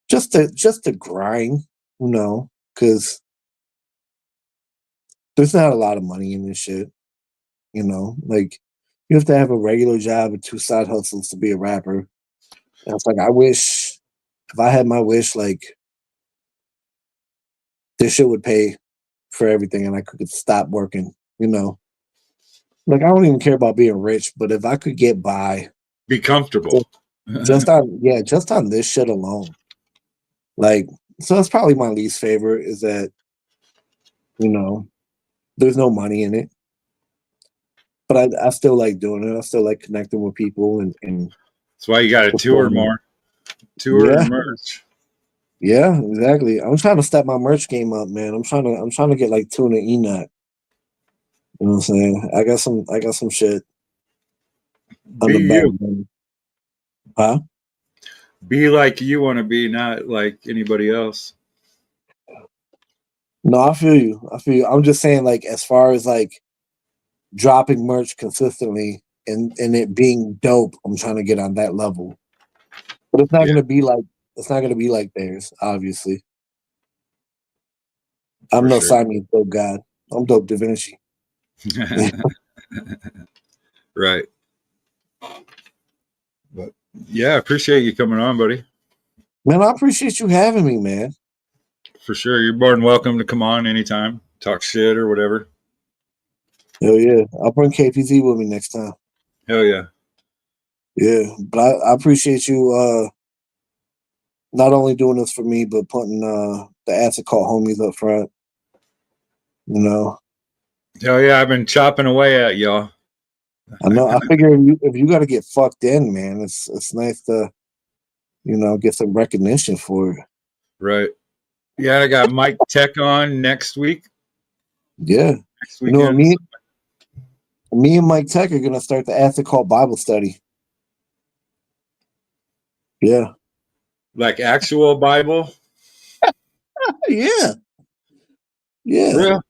Speaker 3: just the grind, you know, because there's not a lot of money in this shit. You know, like you have to have a regular job and 2 side hustles to be a rapper. And it's like I wish if I had my wish, like this shit would pay for everything and I could stop working, you know. Like I don't even care about being rich, but if I could get by
Speaker 4: Be comfortable.
Speaker 3: just on this shit alone. Like, so that's probably my least favorite is that, you know, there's no money in it. But I still like doing it. I still like connecting with people and
Speaker 4: That's why you got to tour more. Tour
Speaker 3: Yeah.
Speaker 4: and merch.
Speaker 3: Yeah, exactly. I'm trying to step my merch game up, man. I'm trying to get like Tuna Enoch. You know what I'm saying? I got some shit on
Speaker 4: Be
Speaker 3: the back.
Speaker 4: you.
Speaker 3: Huh?
Speaker 4: Be like you want to be, not like anybody else.
Speaker 3: No, I feel you. I'm just saying, like, as far as like dropping merch consistently and it being dope, I'm trying to get on that level. But it's not gonna be like theirs, obviously. I'm
Speaker 4: For
Speaker 3: no
Speaker 4: sure.
Speaker 3: Siamese dope god. I'm Dope Da Vinci.
Speaker 4: Right. But yeah, I appreciate you coming on, buddy.
Speaker 3: Man, I appreciate you having me, man.
Speaker 4: For sure. You're more than welcome to come on anytime, talk shit or whatever.
Speaker 3: Hell yeah. I'll bring KPZ with me next time.
Speaker 4: Hell yeah.
Speaker 3: Yeah. But I appreciate you not only doing this for me, but putting the Acid Cult homies up front. You know.
Speaker 4: Hell yeah. I've been chopping away at y'all.
Speaker 3: I know. I figure if you got to get fucked in, man, it's nice to, you know, get some recognition for it.
Speaker 4: Right. Yeah, I got Mike Tech on next week.
Speaker 3: Yeah.
Speaker 4: Next
Speaker 3: You know,
Speaker 4: weekend.
Speaker 3: me and Mike Tech are gonna start the Acid Cult Bible study. Yeah.
Speaker 4: Like actual Bible.
Speaker 3: Yeah.
Speaker 4: For
Speaker 3: Yeah.
Speaker 4: real?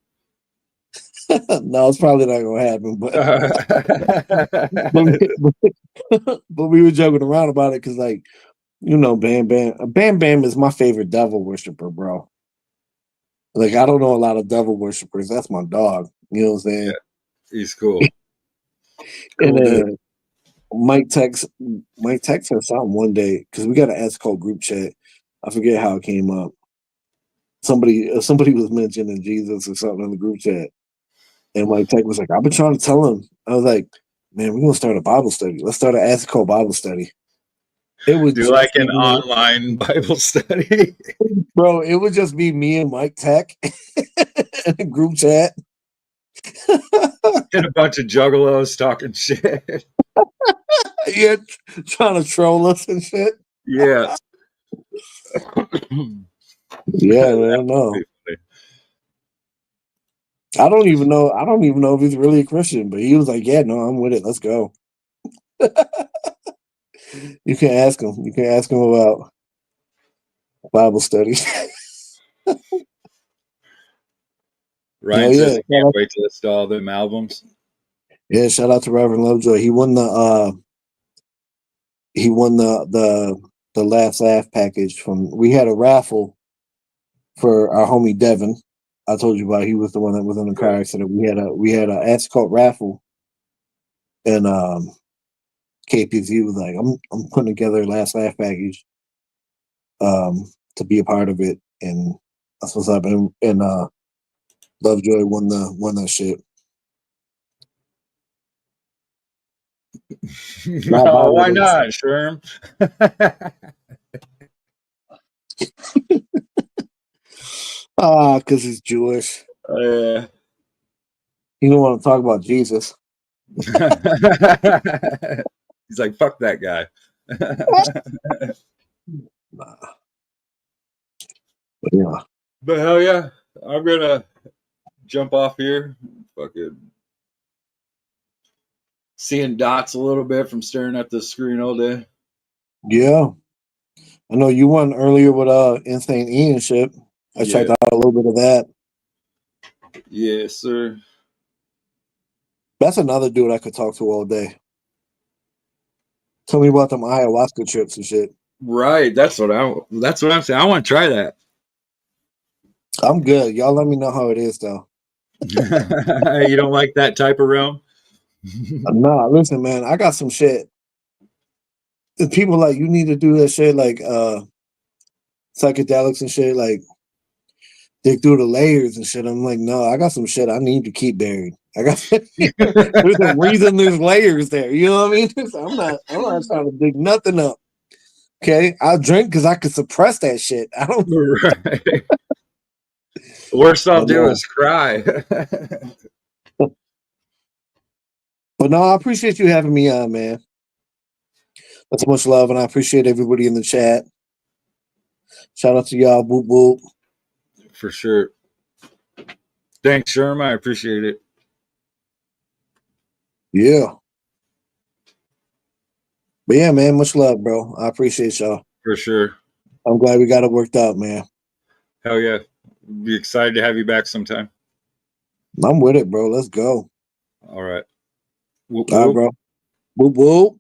Speaker 3: No, it's probably not gonna happen, but we were joking around about it because, like, you know, Bam Bam is my favorite devil worshiper, bro. Like, I don't know a lot of devil worshipers. That's my dog. You know what I'm saying?
Speaker 4: Yeah, he's cool.
Speaker 3: And
Speaker 4: Cool dude.
Speaker 3: Mike texts us out one day because we got an Acid Cult group chat. I forget how it came up. Somebody was mentioning Jesus or something in the group chat. And Mike Tech was like, I've been trying to tell him. I was like, man, we're gonna start a Bible study. Let's start an Acid Cult Bible study. It would
Speaker 4: Do
Speaker 3: just
Speaker 4: like
Speaker 3: be
Speaker 4: an online Bible study
Speaker 3: bro. It would just be me and Mike Tech in a group chat.
Speaker 4: and a bunch of juggalos talking shit.
Speaker 3: Yeah, trying to troll us and shit.
Speaker 4: Yeah.
Speaker 3: Yeah, man. No, I don't even know. I don't even know if he's really a Christian, but he was like, "Yeah, no, I'm with it. Let's go." You can ask him. You can ask him about Bible study.
Speaker 4: Ryan says he can't wait to list all them albums.
Speaker 3: Yeah, shout out to Reverend Lovejoy. He won the the Last Laugh package from. We had a raffle for our homie Devin. I told you about. He was the one that was in the car accident. We had a Ascot raffle, and KPZ was like, I'm putting together a Last Laugh package, to be a part of it, and that's what's up. And Lovejoy won that shit.
Speaker 4: No, why not, Sherm?
Speaker 3: Because he's Jewish.
Speaker 4: Yeah.
Speaker 3: You don't want to talk about Jesus.
Speaker 4: He's like, fuck that guy.
Speaker 3: Nah. But yeah.
Speaker 4: But hell yeah, I'm gonna jump off here. Fucking seeing dots a little bit from staring at the screen all day.
Speaker 3: Yeah. I know you won earlier with Insane E and shit. I checked out a little bit of that.
Speaker 4: Yes, sir.
Speaker 3: That's another dude I could talk to all day. Tell me about them ayahuasca trips and shit.
Speaker 4: Right. That's what I'm saying. I want to try that.
Speaker 3: I'm good. Y'all let me know how it is though.
Speaker 4: You don't like that type of realm?
Speaker 3: Nah, listen, man, I got some shit. People like, you need to do that shit like psychedelics and shit, like dig through the layers and shit. I'm like, no, I got some shit I need to keep buried. I got there's a reason there's layers there. You know what I mean? So I'm not trying to dig nothing up. Okay, I'll drink because I can suppress that shit. I don't.
Speaker 4: Right. Worst I'll do is cry.
Speaker 3: But no, I appreciate you having me on, man. That's much love, and I appreciate everybody in the chat. Shout out to y'all, boop boop.
Speaker 4: For sure. Thanks, Sherm. I appreciate it.
Speaker 3: Yeah. But yeah, man, much love, bro. I appreciate y'all.
Speaker 4: For sure.
Speaker 3: I'm glad we got it worked out, man.
Speaker 4: Hell yeah. Be excited to have you back sometime.
Speaker 3: I'm with it, bro. Let's go.
Speaker 4: All right.
Speaker 3: All right, bro. Whoop, whoop.